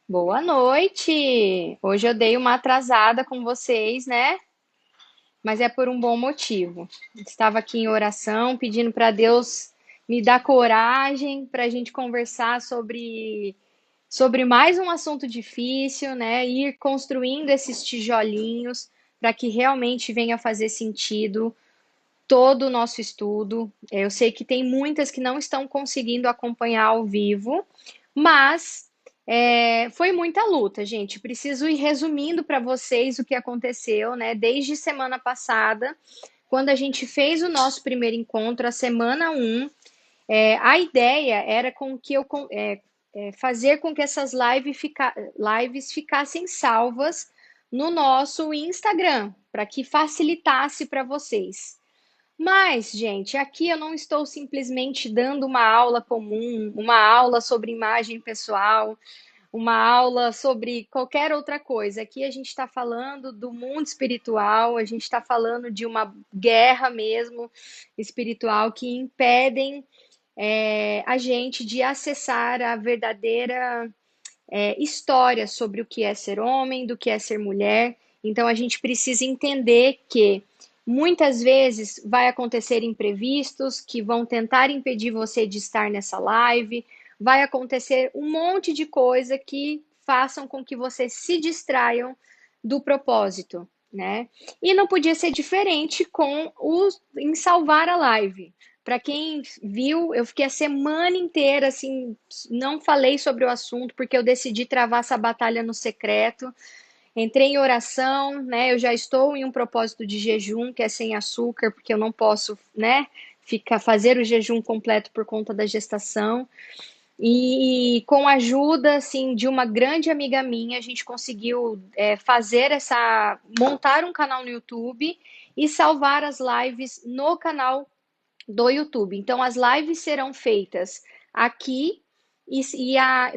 Boa noite! Hoje eu dei uma atrasada com vocês, né? Mas é por um bom motivo. Estava aqui em oração, pedindo para Deus me dar coragem para a gente conversar sobre mais um assunto difícil, né? Ir construindo esses tijolinhos para que realmente venha fazer sentido todo o nosso estudo. Eu sei que tem muitas que não estão conseguindo acompanhar ao vivo, mas foi muita luta, gente. Preciso ir resumindo para vocês o que aconteceu, né? Desde semana passada, quando a gente fez o nosso primeiro encontro, a semana um, a ideia era fazer com que essas lives ficassem salvas no nosso Instagram, para que facilitasse para vocês. Mas, gente, aqui eu não estou simplesmente dando uma aula comum, uma aula sobre imagem pessoal, uma aula sobre qualquer outra coisa. Aqui a gente está falando do mundo espiritual, a gente está falando de uma guerra mesmo espiritual que impedem a gente de acessar a verdadeira história sobre o que é ser homem, do que é ser mulher. Então a gente precisa entender que muitas vezes vai acontecer imprevistos que vão tentar impedir você de estar nessa live, vai acontecer um monte de coisa que façam com que vocês se distraiam do propósito, né? E não podia ser diferente em salvar a live. Para quem viu, eu fiquei a semana inteira assim, não falei sobre o assunto porque eu decidi travar essa batalha no secreto. Entrei em oração, né? Eu já estou em um propósito de jejum, que é sem açúcar, porque eu não posso, né, fazer o jejum completo por conta da gestação. E com a ajuda, assim, de uma grande amiga minha, a gente conseguiu montar um canal no YouTube e salvar as lives no canal do YouTube. Então, as lives serão feitas aqui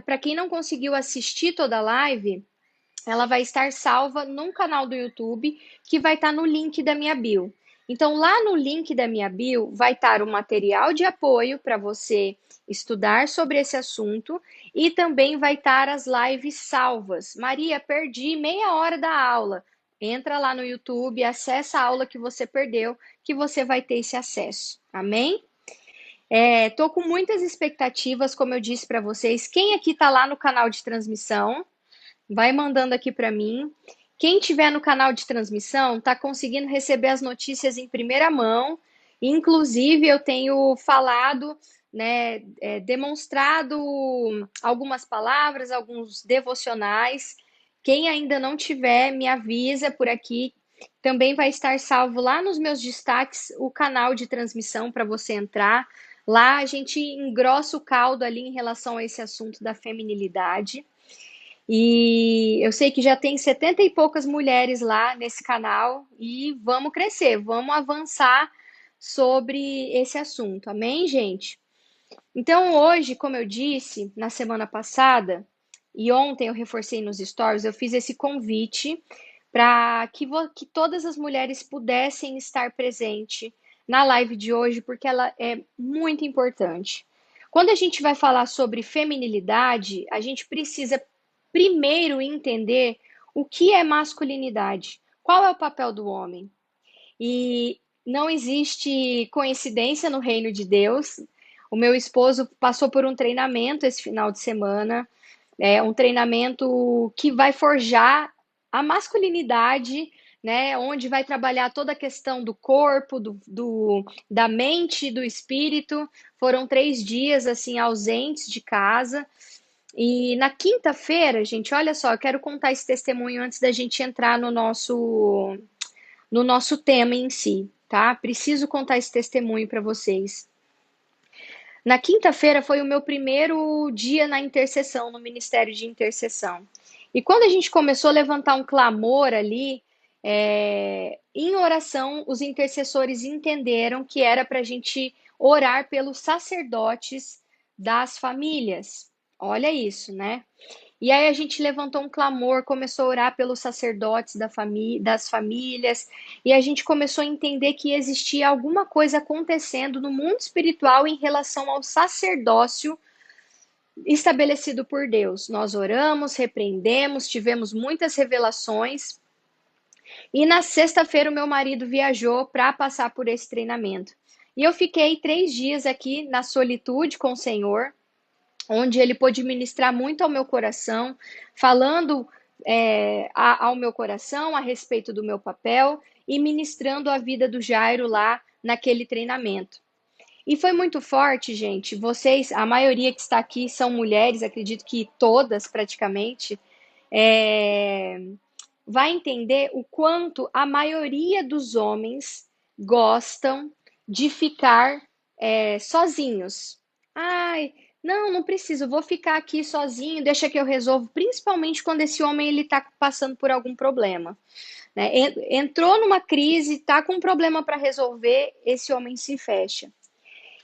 para quem não conseguiu assistir toda a live, ela vai estar salva num canal do YouTube que vai estar no link da minha bio. Então, lá no link da minha bio vai estar o material de apoio para você estudar sobre esse assunto e também vai estar as lives salvas. Maria, perdi meia hora da aula. Entra lá no YouTube, acessa a aula que você perdeu, que você vai ter esse acesso. Amém? Tô com muitas expectativas, como eu disse para vocês. Quem aqui está lá no canal de transmissão? Vai mandando aqui para mim. Quem tiver no canal de transmissão está conseguindo receber as notícias em primeira mão. Inclusive, eu tenho falado, né, demonstrado algumas palavras, alguns devocionais. Quem ainda não tiver, me avisa por aqui. Também vai estar salvo lá nos meus destaques o canal de transmissão para você entrar. Lá a gente engrossa o caldo ali em relação a esse assunto da feminilidade. E eu sei que já tem 70 e poucas mulheres lá nesse canal e vamos crescer, vamos avançar sobre esse assunto. Amém, gente? Então, hoje, como eu disse na semana passada, e ontem eu reforcei nos stories, eu fiz esse convite para que todas as mulheres pudessem estar presente na live de hoje, porque ela é muito importante. Quando a gente vai falar sobre feminilidade, a gente precisa primeiro entender o que é masculinidade, qual é o papel do homem. E não existe coincidência no reino de Deus. O meu esposo passou por um treinamento esse final de semana, um treinamento que vai forjar a masculinidade, né? Onde vai trabalhar toda a questão do corpo, da mente, do espírito. Foram 3 dias assim ausentes de casa. E na quinta-feira, gente, olha só, eu quero contar esse testemunho antes da gente entrar no nosso tema em si, tá? Preciso contar esse testemunho para vocês. Na quinta-feira foi o meu primeiro dia na intercessão, no Ministério de Intercessão. E quando a gente começou a levantar um clamor ali, em oração, os intercessores entenderam que era para a gente orar pelos sacerdotes das famílias. Olha isso, né? E aí a gente levantou um clamor, começou a orar pelos sacerdotes das famílias, e a gente começou a entender que existia alguma coisa acontecendo no mundo espiritual em relação ao sacerdócio estabelecido por Deus. Nós oramos, repreendemos, tivemos muitas revelações. E na sexta-feira, o meu marido viajou para passar por esse treinamento. E eu fiquei 3 dias aqui na solitude com o Senhor, onde ele pôde ministrar muito ao meu coração, falando ao meu coração a respeito do meu papel e ministrando a vida do Jairo lá naquele treinamento. E foi muito forte, gente. Vocês, a maioria que está aqui são mulheres, acredito que todas praticamente, é, vai entender o quanto a maioria dos homens gostam de ficar sozinhos. Ai, não, não preciso, vou ficar aqui sozinho, deixa que eu resolvo, principalmente quando esse homem ele está passando por algum problema. Né? Entrou numa crise, está com um problema para resolver, esse homem se fecha.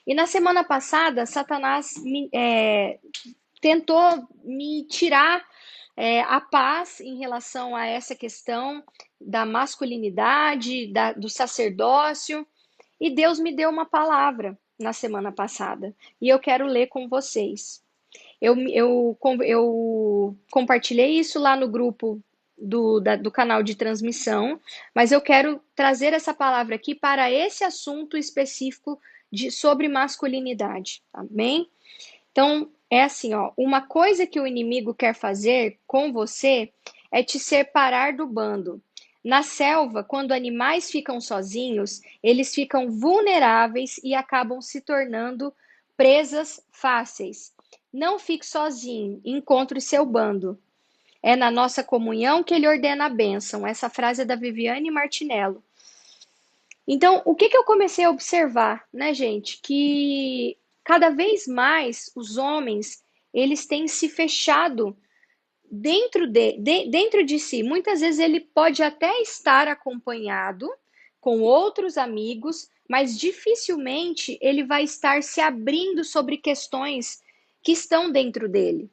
E na semana passada, Satanás tentou me tirar a paz em relação a essa questão da masculinidade, do sacerdócio. E Deus me deu uma palavra na semana passada. E eu quero ler com vocês. Eu compartilhei isso lá no grupo do canal de transmissão, mas eu quero trazer essa palavra aqui para esse assunto específico sobre masculinidade, amém? Então, é assim, ó, uma coisa que o inimigo quer fazer com você é te separar do bando. Na selva, quando animais ficam sozinhos, eles ficam vulneráveis e acabam se tornando presas fáceis. Não fique sozinho, encontre seu bando. É na nossa comunhão que ele ordena a bênção. Essa frase é da Viviane Martinello. Então, o que eu comecei a observar, né, gente? Que cada vez mais os homens, eles têm se fechado dentro de si. Muitas vezes ele pode até estar acompanhado com outros amigos, mas dificilmente ele vai estar se abrindo sobre questões que estão dentro dele.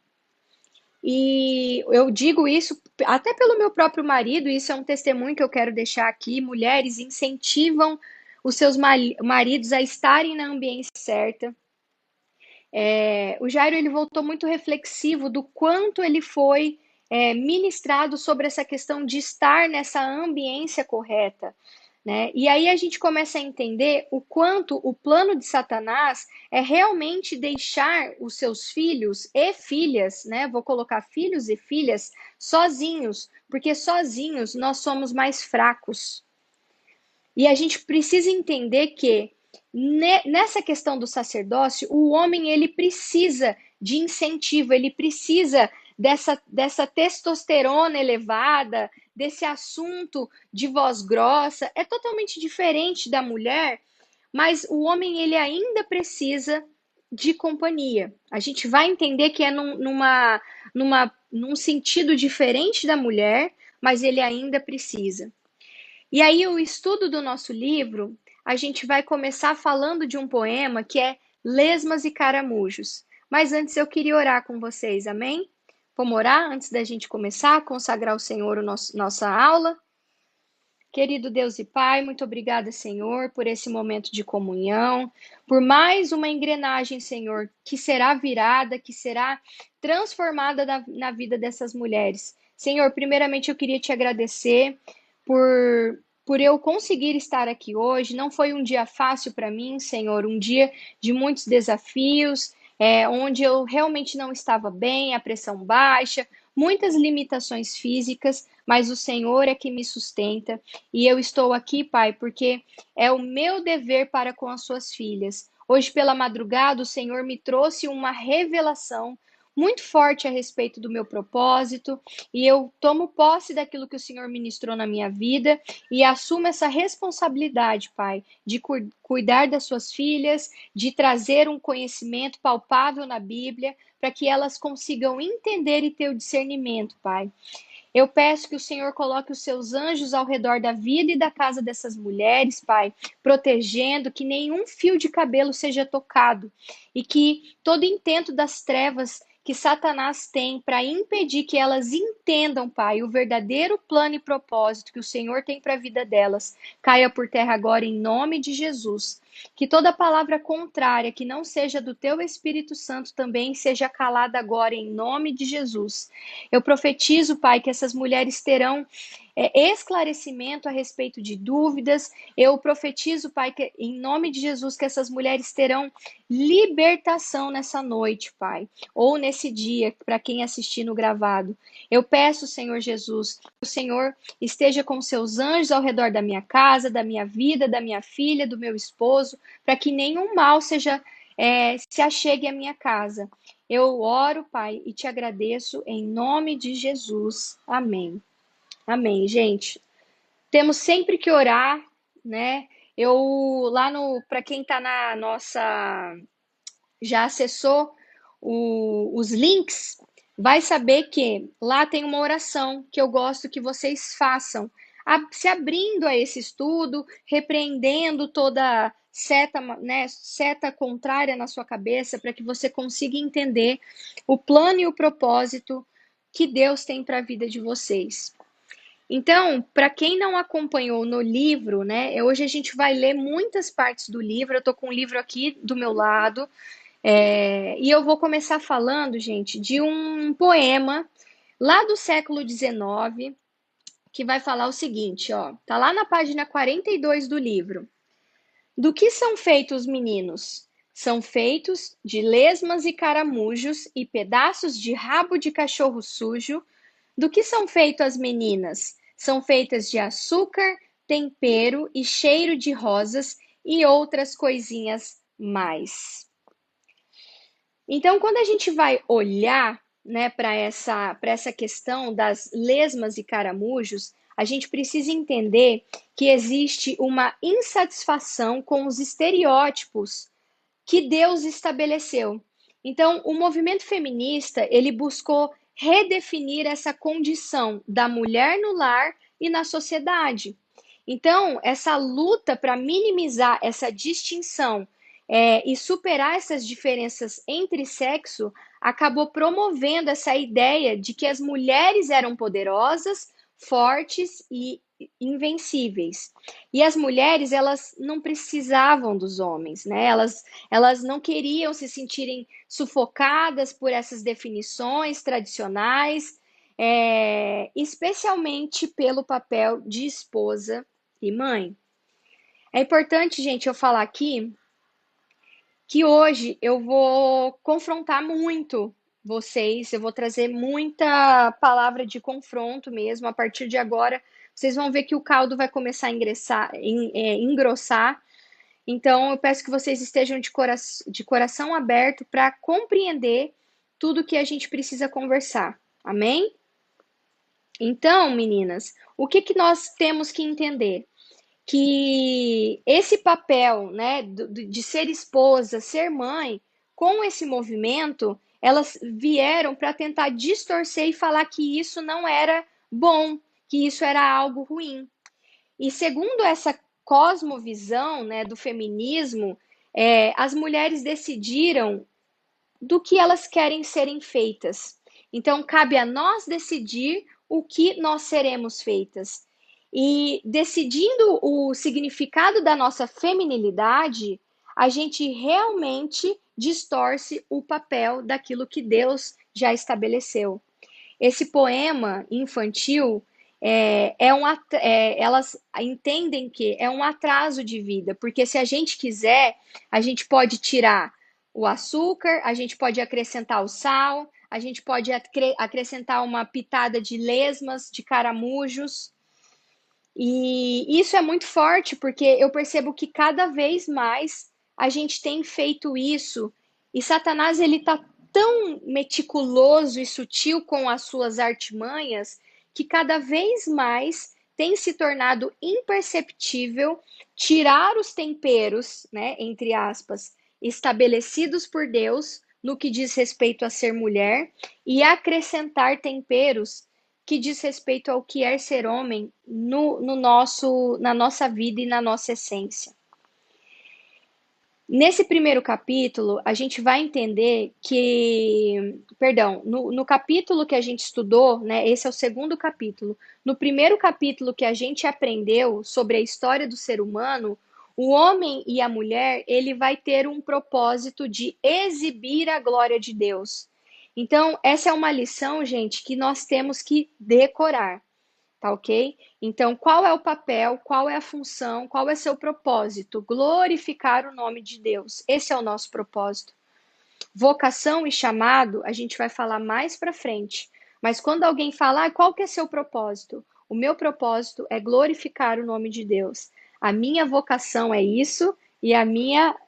E eu digo isso até pelo meu próprio marido, isso é um testemunho que eu quero deixar aqui. Mulheres incentivam os seus maridos a estarem na ambiência certa. O Jairo ele voltou muito reflexivo do quanto ele foi ministrado sobre essa questão de estar nessa ambiência correta. Né? E aí a gente começa a entender o quanto o plano de Satanás é realmente deixar os seus filhos e filhas, né? Vou colocar filhos e filhas sozinhos, porque sozinhos nós somos mais fracos. E a gente precisa entender que nessa questão do sacerdócio, o homem ele precisa de incentivo, ele precisa dessa testosterona elevada, desse assunto de voz grossa. É totalmente diferente da mulher, mas o homem ele ainda precisa de companhia. A gente vai entender que é num sentido diferente da mulher, mas ele ainda precisa. E aí, o estudo do nosso livro, a gente vai começar falando de um poema que é Lesmas e Caramujos. Mas antes eu queria orar com vocês, amém? Vamos orar antes da gente começar a consagrar ao Senhor nossa aula? Querido Deus e Pai, muito obrigada, Senhor, por esse momento de comunhão, por mais uma engrenagem, Senhor, que será virada, que será transformada na vida dessas mulheres. Senhor, primeiramente eu queria te agradecer por eu conseguir estar aqui hoje. Não foi um dia fácil para mim, Senhor, um dia de muitos desafios, onde eu realmente não estava bem, a pressão baixa, muitas limitações físicas, mas o Senhor é que me sustenta. E eu estou aqui, Pai, porque é o meu dever para com as suas filhas. Hoje pela madrugada, o Senhor me trouxe uma revelação muito forte a respeito do meu propósito, e eu tomo posse daquilo que o Senhor ministrou na minha vida e assumo essa responsabilidade, Pai, de cuidar das suas filhas, de trazer um conhecimento palpável na Bíblia, para que elas consigam entender e ter o discernimento, Pai. Eu peço que o Senhor coloque os seus anjos ao redor da vida e da casa dessas mulheres, Pai, protegendo que nenhum fio de cabelo seja tocado e que todo intento das trevas que Satanás tem para impedir que elas entendam, Pai, o verdadeiro plano e propósito que o Senhor tem para a vida delas, caia por terra agora em nome de Jesus. Que toda palavra contrária, que não seja do teu Espírito Santo, também seja calada agora, em nome de Jesus. Eu profetizo, Pai, que essas mulheres terão esclarecimento a respeito de dúvidas. Eu profetizo, Pai, que em nome de Jesus, que essas mulheres terão libertação nessa noite, Pai, ou nesse dia, para quem assistir no gravado. Eu peço, Senhor Jesus, que o Senhor esteja com seus anjos ao redor da minha casa, da minha vida, da minha filha, do meu esposo, para que nenhum mal se achegue à minha casa. Eu oro, Pai, e te agradeço em nome de Jesus. Amém. Amém, gente. Temos sempre que orar, né? Eu lá no, para quem está na nossa, já acessou os links, vai saber que lá tem uma oração que eu gosto que vocês façam, se abrindo a esse estudo, repreendendo toda seta, né, seta contrária na sua cabeça, para que você consiga entender o plano e o propósito que Deus tem para a vida de vocês. Então, para quem não acompanhou no livro, né, hoje a gente vai ler muitas partes do livro. Eu estou com o livro aqui do meu lado, e eu vou começar falando, gente, de um poema lá do século XIX, que vai falar o seguinte, ó, tá lá na página 42 do livro. Do que são feitos os meninos? São feitos de lesmas e caramujos e pedaços de rabo de cachorro sujo. Do que são feitas as meninas? São feitas de açúcar, tempero e cheiro de rosas e outras coisinhas mais. Então, quando a gente vai olhar, né, para essa questão das lesmas e caramujos, a gente precisa entender que existe uma insatisfação com os estereótipos que Deus estabeleceu. Então, o movimento feminista, ele buscou redefinir essa condição da mulher no lar e na sociedade. Então, essa luta para minimizar essa distinção e superar essas diferenças entre sexo acabou promovendo essa ideia de que as mulheres eram poderosas, fortes e invencíveis. E as mulheres, elas não precisavam dos homens, né? Elas não queriam se sentirem sufocadas por essas definições tradicionais, especialmente pelo papel de esposa e mãe. É importante, gente, eu falar aqui que hoje eu vou confrontar muito vocês, eu vou trazer muita palavra de confronto mesmo. A partir de agora, vocês vão ver que o caldo vai começar a engrossar. Então, eu peço que vocês estejam de coração aberto para compreender tudo que a gente precisa conversar. Amém? Então, meninas, o que nós temos que entender? Que esse papel, né, de ser esposa, ser mãe, com esse movimento, elas vieram para tentar distorcer e falar que isso não era bom, que isso era algo ruim. E segundo essa cosmovisão, né, do feminismo, as mulheres decidiram do que elas querem serem feitas. Então, cabe a nós decidir o que nós seremos feitas. E decidindo o significado da nossa feminilidade, a gente realmente distorce o papel daquilo que Deus já estabeleceu. Esse poema infantil elas entendem que é um atraso de vida, porque se a gente quiser, a gente pode tirar o açúcar, a gente pode acrescentar o sal, a gente pode acrescentar uma pitada de lesmas, de caramujos. E isso é muito forte, porque eu percebo que cada vez mais a gente tem feito isso, e Satanás ele está tão meticuloso e sutil com as suas artimanhas que cada vez mais tem se tornado imperceptível tirar os temperos, né, entre aspas, estabelecidos por Deus no que diz respeito a ser mulher e acrescentar temperos que diz respeito ao que é ser homem na nossa vida e na nossa essência. Nesse primeiro capítulo, a gente vai entender que, perdão, no capítulo que a gente estudou, né, esse é o segundo capítulo. No primeiro capítulo que a gente aprendeu sobre a história do ser humano, O homem e a mulher, ele vai ter um propósito de exibir a glória de Deus. Então, essa é uma lição, gente, que nós temos que decorar, tá ok? Então, qual é o papel, qual é a função, qual é seu propósito? Glorificar o nome de Deus. Esse é o nosso propósito. Vocação e chamado, a gente vai falar mais para frente. Mas quando alguém fala, qual que é seu propósito? O meu propósito é glorificar o nome de Deus. A minha vocação é isso e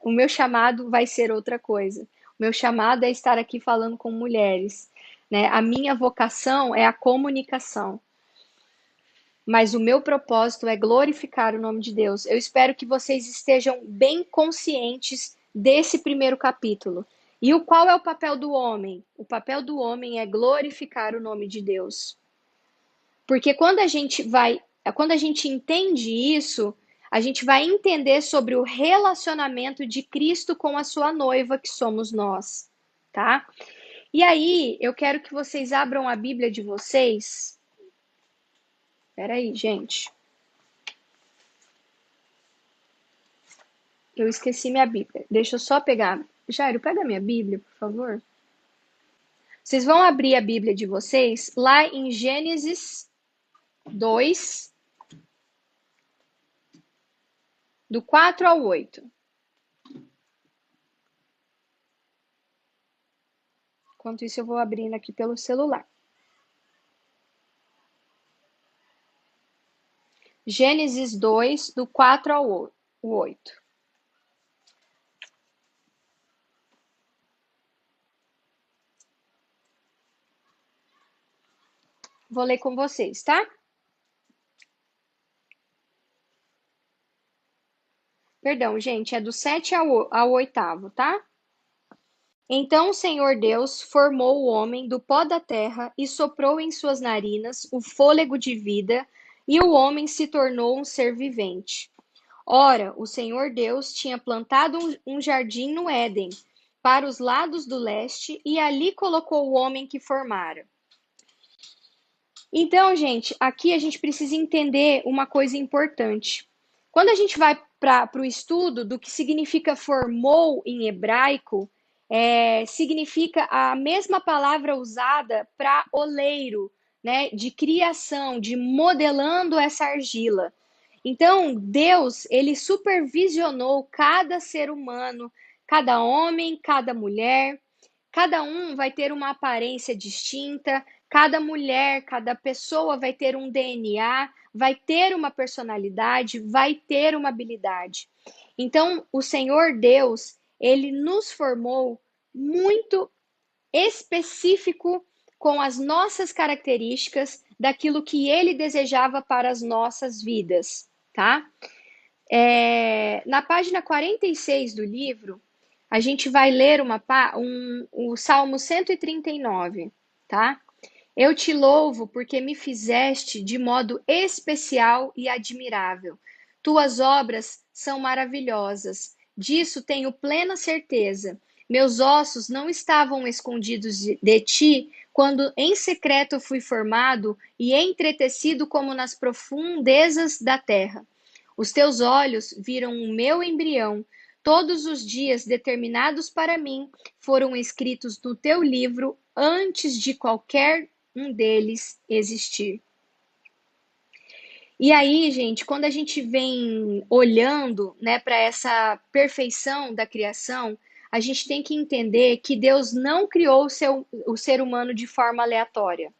o meu chamado vai ser outra coisa. O meu chamado é estar aqui falando com mulheres, né? A minha vocação é a comunicação. Mas o meu propósito é glorificar o nome de Deus. Eu espero que vocês estejam bem conscientes desse primeiro capítulo. E qual é o papel do homem? O papel do homem é glorificar o nome de Deus. Porque quando a gente entende isso, a gente vai entender sobre o relacionamento de Cristo com a sua noiva, que somos nós, tá? E aí, eu quero que vocês abram a Bíblia de vocês. Espera aí, gente. Eu esqueci minha Bíblia. Deixa eu só pegar. Jairo, pega minha Bíblia, por favor. Vocês vão abrir a Bíblia de vocês lá em Gênesis 2, do 4 ao 8. Enquanto isso, eu vou abrindo aqui pelo celular. Gênesis 2, do 4 ao 8. Vou ler com vocês, tá? Perdão, gente, é do 7 ao 8º, tá? Então o Senhor Deus formou o homem do pó da terra e soprou em suas narinas o fôlego de vida, e o homem se tornou um ser vivente. Ora, o Senhor Deus tinha plantado um jardim no Éden, para os lados do leste, e ali colocou o homem que formara. Então, gente, aqui a gente precisa entender uma coisa importante. Quando a gente vai para o estudo do que significa formou em hebraico, significa a mesma palavra usada para oleiro, né? De criação, de modelando essa argila. Então, Deus, ele supervisionou cada ser humano, cada homem, cada mulher. Cada um vai ter uma aparência distinta, cada mulher, cada pessoa vai ter um DNA, vai ter uma personalidade, vai ter uma habilidade. Então, o Senhor Deus, ele nos formou muito específico com as nossas características daquilo que ele desejava para as nossas vidas, tá? Na página 46 do livro, a gente vai ler o Salmo 139, tá? Eu te louvo porque me fizeste de modo especial e admirável. Tuas obras são maravilhosas. Disso tenho plena certeza. Meus ossos não estavam escondidos de ti quando em secreto fui formado e entretecido como nas profundezas da terra. Os teus olhos viram o meu embrião. Todos os dias determinados para mim foram escritos no teu livro antes de qualquer um deles existir. E aí, gente, quando a gente vem olhando, né, para essa perfeição da criação, a gente tem que entender que Deus não criou o ser humano de forma aleatória.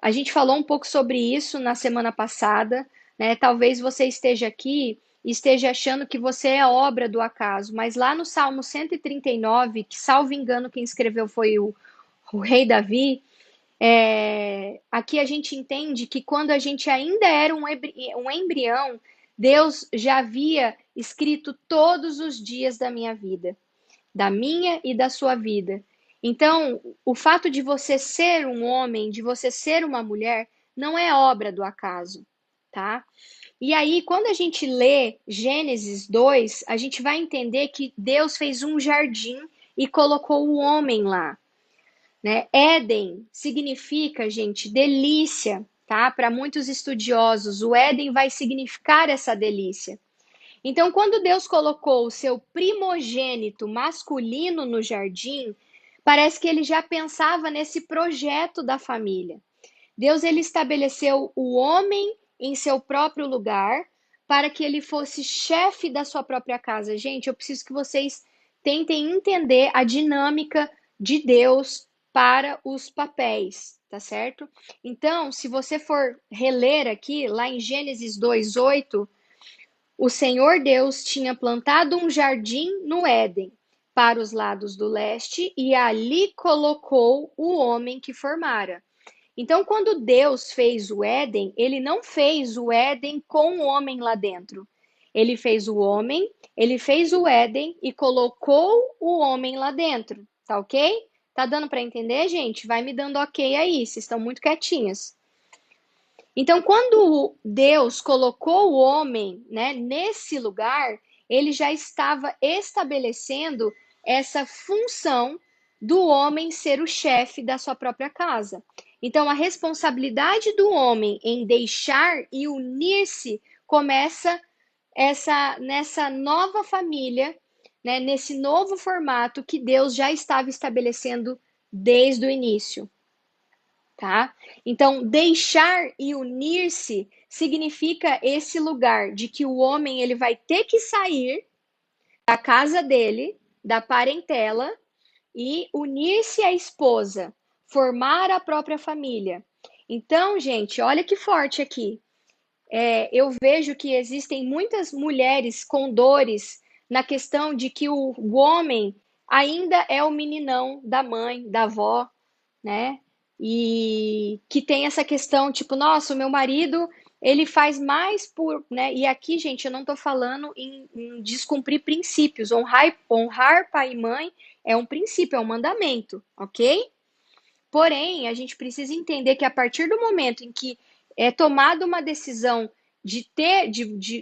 A gente falou um pouco sobre isso na semana passada, né? Talvez você esteja aqui e esteja achando que você é obra do acaso, mas lá no Salmo 139, que salvo engano quem escreveu foi o rei Davi, aqui a gente entende que quando a gente ainda era um embrião, Deus já havia escrito todos os dias da minha vida, da minha e da sua vida. Então, o fato de você ser um homem, de você ser uma mulher, não é obra do acaso, tá? E aí, quando a gente lê Gênesis 2, a gente vai entender que Deus fez um jardim e colocou o homem lá, né? Éden significa, gente, delícia, tá? Para muitos estudiosos, o Éden vai significar essa delícia. Então, quando Deus colocou o seu primogênito masculino no jardim, parece que ele já pensava nesse projeto da família. Deus ele estabeleceu o homem em seu próprio lugar para que ele fosse chefe da sua própria casa. Gente, eu preciso que vocês tentem entender a dinâmica de Deus para os papéis, tá certo? Então, se você for reler aqui, lá em Gênesis 2:8, o Senhor Deus tinha plantado um jardim no Éden, para os lados do leste, e ali colocou o homem que formara. Então, quando Deus fez o Éden, ele não fez o Éden com o homem lá dentro. Ele fez o homem, ele fez o Éden e colocou o homem lá dentro. Tá ok? Tá dando para entender, gente? Vai me dando ok aí, vocês estão muito quietinhas. Então, quando Deus colocou o homem, né, nesse lugar, ele já estava estabelecendo essa função do homem ser o chefe da sua própria casa. Então, a responsabilidade do homem em deixar e unir-se começa nessa nova família, né, nesse novo formato que Deus já estava estabelecendo desde o início. Tá? Então, deixar e unir-se significa esse lugar de que o homem ele vai ter que sair da casa dele, da parentela, e unir-se à esposa, formar a própria família. Então, gente, olha que forte aqui. Eu vejo que existem muitas mulheres com dores na questão de que o homem ainda é o meninão da mãe, da avó, né? E que tem essa questão, tipo, nossa, o meu marido, ele faz mais por, né? E aqui, gente, eu não tô falando em descumprir princípios. Honrar pai e mãe é um princípio, é um mandamento, ok? Porém, a gente precisa entender que a partir do momento em que é tomada uma decisão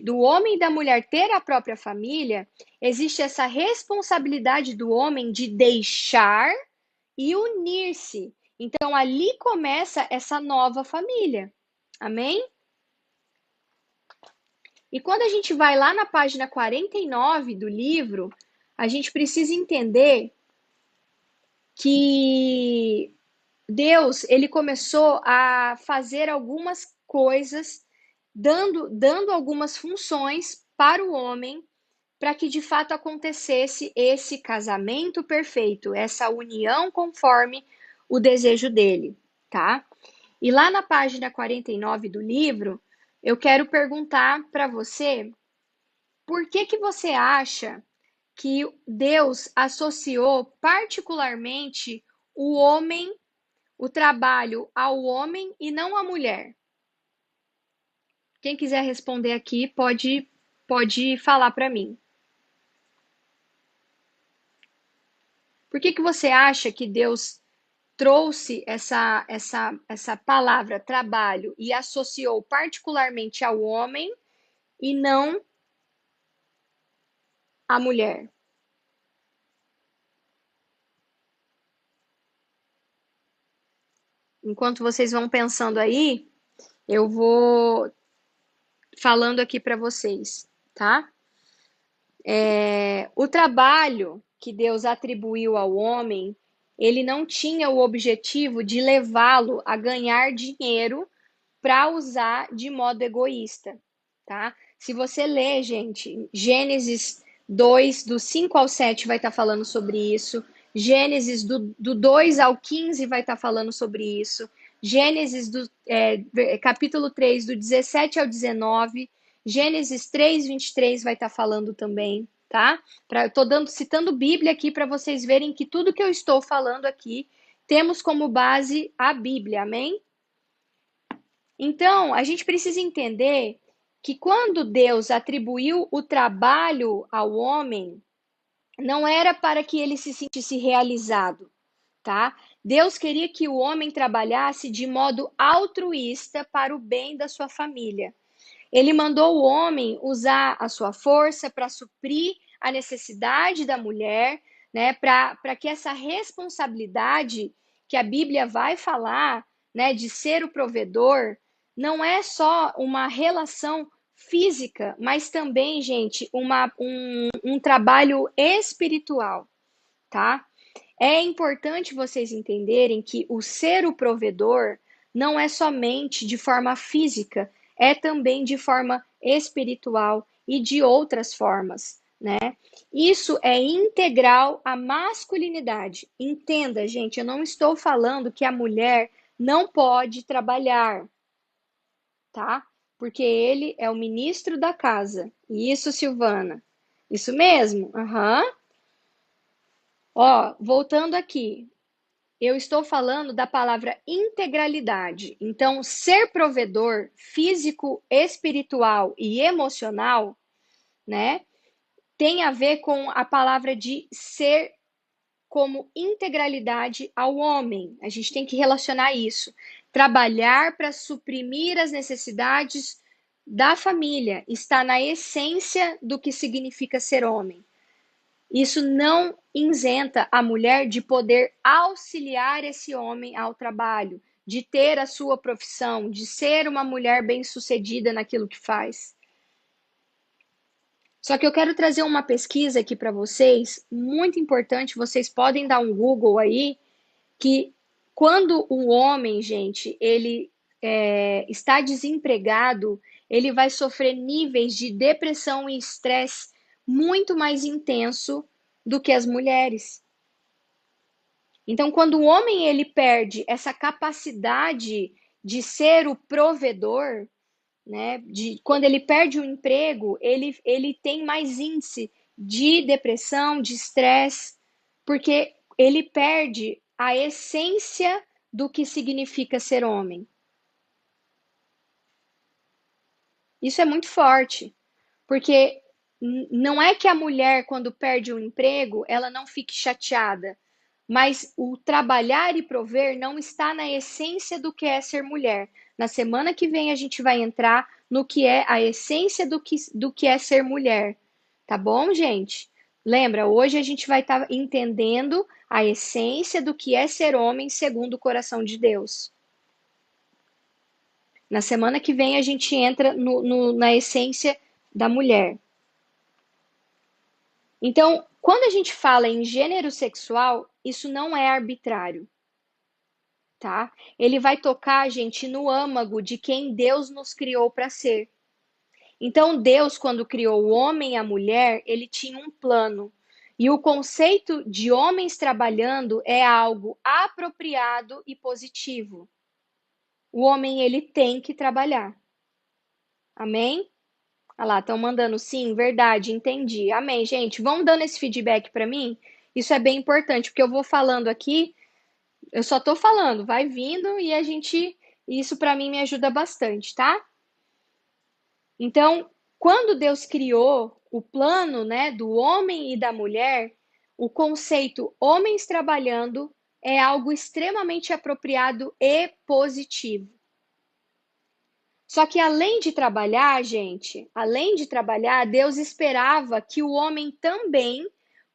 do homem e da mulher ter a própria família, existe essa responsabilidade do homem de deixar e unir-se. Então, ali começa essa nova família. Amém? E quando a gente vai lá na página 49 do livro, a gente precisa entender que Deus, ele começou a fazer algumas coisas, dando algumas funções para o homem, para que de fato acontecesse esse casamento perfeito, essa união conforme o desejo dele, tá? E lá na página 49 do livro, eu quero perguntar para você, por que você acha que Deus associou particularmente o homem, o trabalho ao homem e não à mulher? Quem quiser responder aqui pode falar para mim. Por que você acha que Deus trouxe essa palavra trabalho e associou particularmente ao homem e não à mulher? Enquanto vocês vão pensando aí, eu vou falando aqui para vocês, tá? O trabalho que Deus atribuiu ao homem, ele não tinha o objetivo de levá-lo a ganhar dinheiro para usar de modo egoísta, tá? Se você ler, gente, Gênesis 2, do 5 ao 7 vai estar falando sobre isso. Gênesis do 2 ao 15 vai estar falando sobre isso. Gênesis capítulo 3, do 17 ao 19. Gênesis 3, 23 vai estar falando também, tá? Eu tô citando Bíblia aqui para vocês verem que tudo que eu estou falando aqui temos como base a Bíblia, amém? Então, a gente precisa entender que quando Deus atribuiu o trabalho ao homem, não era para que ele se sentisse realizado, tá? Deus queria que o homem trabalhasse de modo altruísta para o bem da sua família. Ele mandou o homem usar a sua força para suprir a necessidade da mulher, né? Para que essa responsabilidade que a Bíblia vai falar, né, de ser o provedor, não é só uma relação física, mas também, gente, um trabalho espiritual, tá? É importante vocês entenderem que o ser o provedor não é somente de forma física, é também de forma espiritual e de outras formas, né? Isso é integral à masculinidade. Entenda, gente, eu não estou falando que a mulher não pode trabalhar, tá? Porque ele é o ministro da casa. Isso, Silvana. Isso mesmo? Aham. Ó, voltando aqui, eu estou falando da palavra integralidade. Então, ser provedor físico, espiritual e emocional, né, tem a ver com a palavra de ser como integralidade ao homem. A gente tem que relacionar isso. Trabalhar para suprimir as necessidades da família está na essência do que significa ser homem. Isso não isenta a mulher de poder auxiliar esse homem ao trabalho, de ter a sua profissão, de ser uma mulher bem-sucedida naquilo que faz. Só que eu quero trazer uma pesquisa aqui para vocês, muito importante, vocês podem dar um Google aí, que quando o homem, gente, ele está desempregado, ele vai sofrer níveis de depressão e estresse muito mais intenso do que as mulheres. Então, quando o homem ele perde essa capacidade de ser o provedor, né, quando ele perde o emprego, ele tem mais índice de depressão, de estresse, porque ele perde a essência do que significa ser homem. Isso é muito forte, porque não é que a mulher, quando perde o emprego, ela não fique chateada, mas o trabalhar e prover não está na essência do que é ser mulher. Na semana que vem a gente vai entrar no que é a essência do que é ser mulher. Tá bom, gente? Lembra, hoje a gente vai estar entendendo a essência do que é ser homem segundo o coração de Deus. Na semana que vem a gente entra na essência da mulher. Então, quando a gente fala em gênero sexual, isso não é arbitrário, tá? Ele vai tocar a gente no âmago de quem Deus nos criou para ser. Então, Deus, quando criou o homem e a mulher, ele tinha um plano. E o conceito de homens trabalhando é algo apropriado e positivo. O homem, ele tem que trabalhar. Amém? Olha lá, estão mandando sim, verdade, entendi. Amém, gente. Vão dando esse feedback para mim. Isso é bem importante, porque eu vou falando aqui, eu só tô falando, vai vindo e a gente, isso para mim me ajuda bastante, tá? Então, quando Deus criou o plano, né, do homem e da mulher, o conceito homens trabalhando é algo extremamente apropriado e positivo. Só que além de trabalhar, gente, além de trabalhar, Deus esperava que o homem também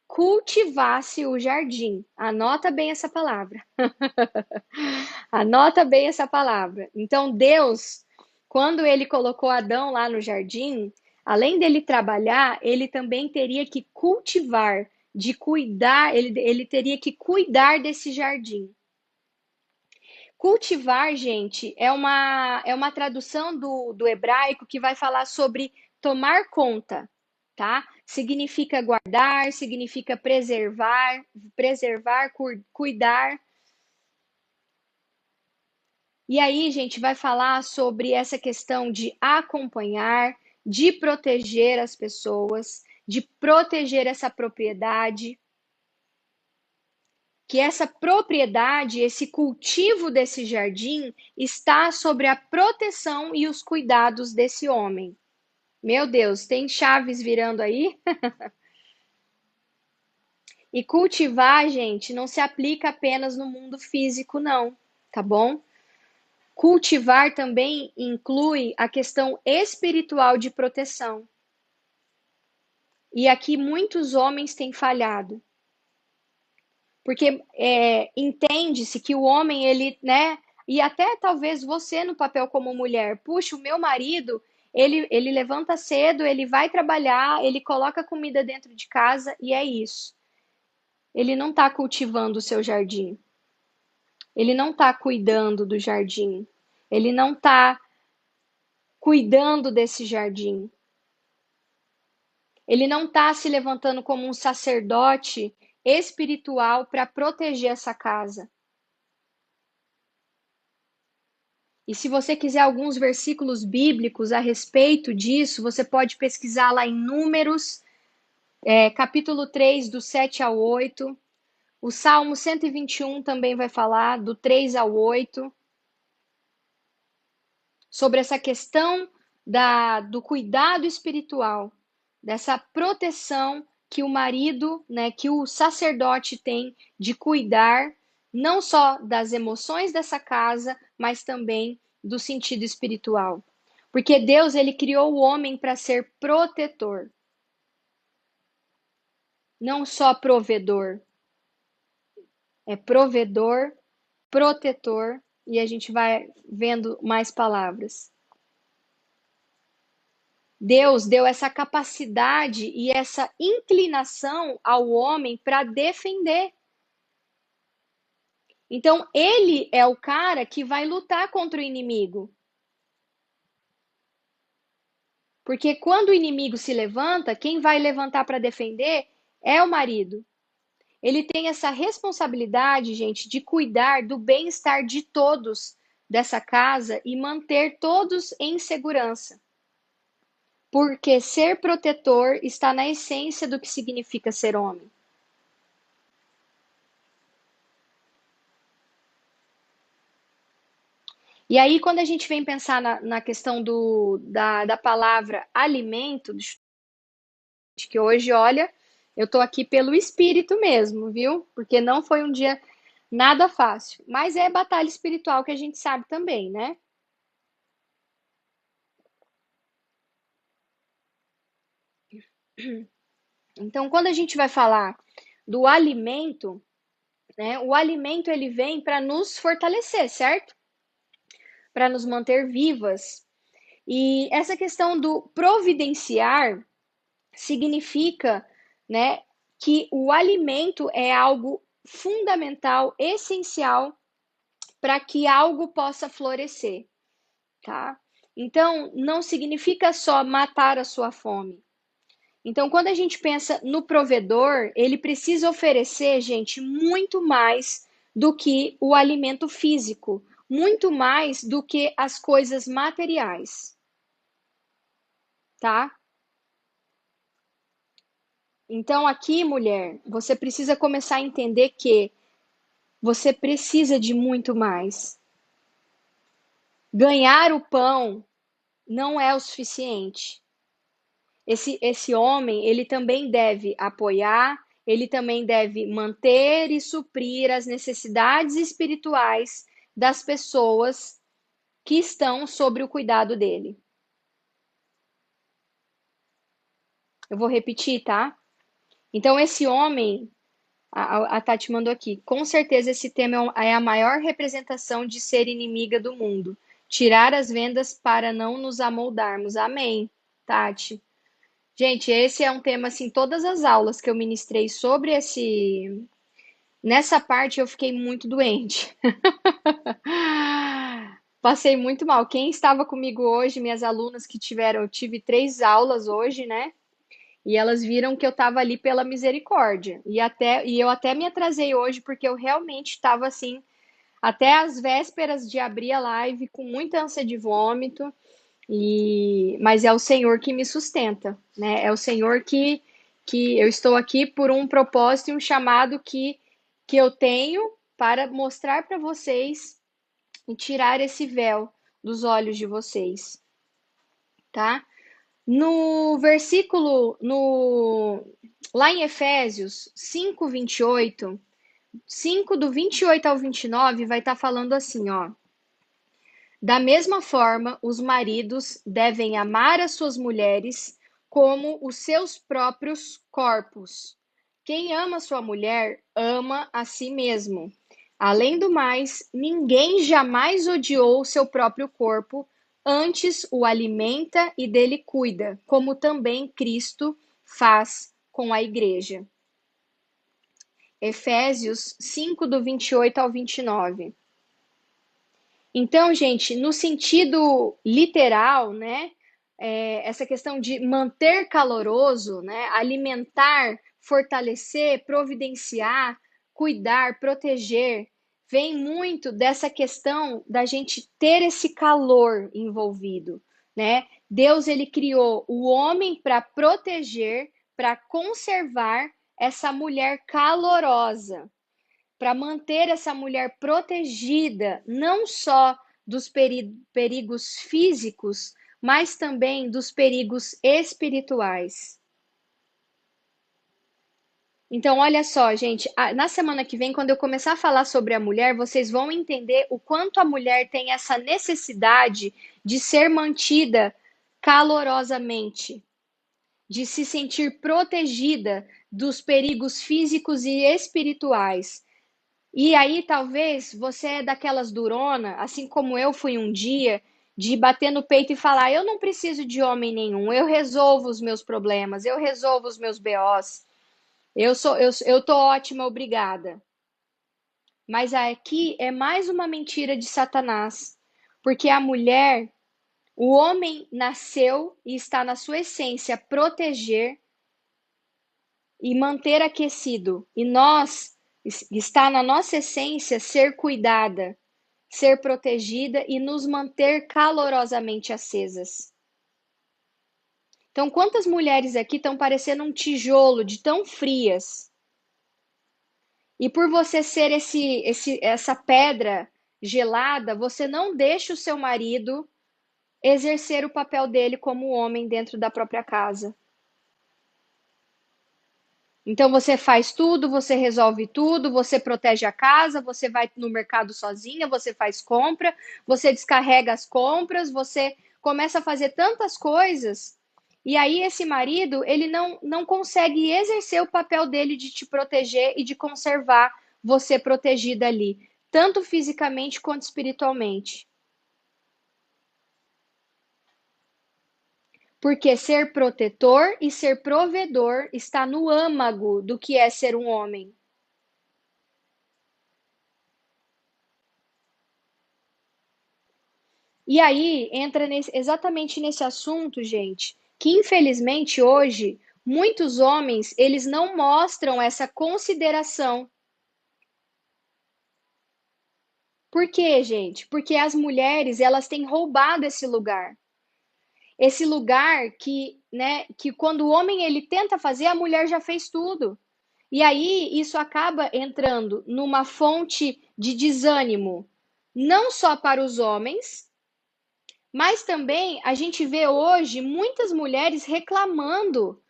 cultivasse o jardim. Anota bem essa palavra. Anota bem essa palavra. Então, Deus, quando ele colocou Adão lá no jardim, além dele trabalhar, ele também teria que cultivar, de cuidar, ele teria que cuidar desse jardim. Cultivar, gente, é uma tradução do hebraico que vai falar sobre tomar conta, tá? Significa guardar, significa preservar, cuidar. E aí, gente, vai falar sobre essa questão de acompanhar, de proteger as pessoas, de proteger essa propriedade, que essa propriedade, esse cultivo desse jardim está sobre a proteção e os cuidados desse homem. Meu Deus, tem chaves virando aí? E cultivar, gente, não se aplica apenas no mundo físico, não, tá bom? Cultivar também inclui a questão espiritual de proteção. E aqui muitos homens têm falhado. Porque entende-se que o homem, ele, né? E até talvez você no papel como mulher, puxa, o meu marido, ele levanta cedo, ele vai trabalhar, ele coloca comida dentro de casa e é isso. Ele não está cultivando o seu jardim. Ele não está cuidando do jardim. Ele não está cuidando desse jardim. Ele não está se levantando como um sacerdote espiritual para proteger essa casa. E se você quiser alguns versículos bíblicos a respeito disso, você pode pesquisar lá em Números, capítulo 3, do 7 ao 8. O Salmo 121 também vai falar do 3 ao 8, sobre essa questão do cuidado espiritual, dessa proteção que o marido, né, que o sacerdote tem de cuidar não só das emoções dessa casa, mas também do sentido espiritual. Porque Deus, ele criou o homem para ser protetor, não só provedor. É provedor, protetor, e a gente vai vendo mais palavras. Deus deu essa capacidade e essa inclinação ao homem para defender. Então, ele é o cara que vai lutar contra o inimigo. Porque quando o inimigo se levanta, quem vai levantar para defender é o marido. Ele tem essa responsabilidade, gente, de cuidar do bem-estar de todos dessa casa e manter todos em segurança. Porque ser protetor está na essência do que significa ser homem. E aí, quando a gente vem pensar na questão da palavra alimento, que hoje, olha, eu tô aqui pelo espírito mesmo, viu? Porque não foi um dia nada fácil. Mas é batalha espiritual que a gente sabe também, né? Então, quando a gente vai falar do alimento, né? O alimento ele vem para nos fortalecer, certo? Para nos manter vivas. E essa questão do providenciar significa, né, que o alimento é algo fundamental, essencial para que algo possa florescer, tá? Então, não significa só matar a sua fome. Então, quando a gente pensa no provedor, ele precisa oferecer, gente, muito mais do que o alimento físico, muito mais do que as coisas materiais, tá? Então, aqui, mulher, você precisa começar a entender que você precisa de muito mais. Ganhar o pão não é o suficiente. Esse homem, ele também deve apoiar, ele também deve manter e suprir as necessidades espirituais das pessoas que estão sobre o cuidado dele. Eu vou repetir, tá? Então, esse homem, a Tati mandou aqui, com certeza esse tema é a maior representação de ser inimiga do mundo. Tirar as vendas para não nos amoldarmos. Amém, Tati. Gente, esse é um tema, assim, todas as aulas que eu ministrei sobre nessa parte eu fiquei muito doente. Passei muito mal. Quem estava comigo hoje, minhas alunas que tiveram, eu tive 3 aulas hoje, né? E elas viram que eu estava ali pela misericórdia. E eu até me atrasei hoje porque eu realmente estava assim, até as vésperas de abrir a live com muita ânsia de vômito. Mas é o Senhor que me sustenta, né? É o Senhor que eu estou aqui por um propósito e um chamado que eu tenho para mostrar para vocês e tirar esse véu dos olhos de vocês, tá? No versículo, lá em Efésios 5:28, 5 do 28 ao 29, vai estar falando assim, ó. Da mesma forma, os maridos devem amar as suas mulheres como os seus próprios corpos. Quem ama sua mulher, ama a si mesmo. Além do mais, ninguém jamais odiou seu próprio corpo, antes o alimenta e dele cuida, como também Cristo faz com a igreja. Efésios 5, do 28 ao 29. Então, gente, no sentido literal, né, essa questão de manter caloroso, né, alimentar, fortalecer, providenciar, cuidar, proteger, vem muito dessa questão da gente ter esse calor envolvido, né? Deus, ele criou o homem para proteger, para conservar essa mulher calorosa, para manter essa mulher protegida, não só dos perigos físicos, mas também dos perigos espirituais. Então, olha só, gente, na semana que vem, quando eu começar a falar sobre a mulher, vocês vão entender o quanto a mulher tem essa necessidade de ser mantida calorosamente, de se sentir protegida dos perigos físicos e espirituais. E aí, talvez você é daquelas durona, assim como eu fui um dia, de bater no peito e falar: eu não preciso de homem nenhum, eu resolvo os meus problemas, eu resolvo os meus BOs, eu tô ótima, obrigada. Mas aqui é mais uma mentira de Satanás, porque a mulher, o homem nasceu e está na sua essência proteger e manter aquecido, e nós está na nossa essência ser cuidada, ser protegida e nos manter calorosamente acesas. Então, quantas mulheres aqui estão parecendo um tijolo de tão frias? E por você ser essa pedra gelada, você não deixa o seu marido exercer o papel dele como homem dentro da própria casa. Então você faz tudo, você resolve tudo, você protege a casa, você vai no mercado sozinha, você faz compra, você descarrega as compras, você começa a fazer tantas coisas. E aí esse marido, ele não consegue exercer o papel dele de te proteger e de conservar você protegida ali, tanto fisicamente quanto espiritualmente. Porque ser protetor e ser provedor está no âmago do que é ser um homem. E aí entra exatamente nesse assunto, gente, que infelizmente hoje muitos homens eles não mostram essa consideração. Por quê, gente? Porque as mulheres elas têm roubado esse lugar. Esse lugar que, né, que quando o homem ele tenta fazer, a mulher já fez tudo. E aí isso acaba entrando numa fonte de desânimo, não só para os homens, mas também a gente vê hoje muitas mulheres reclamando,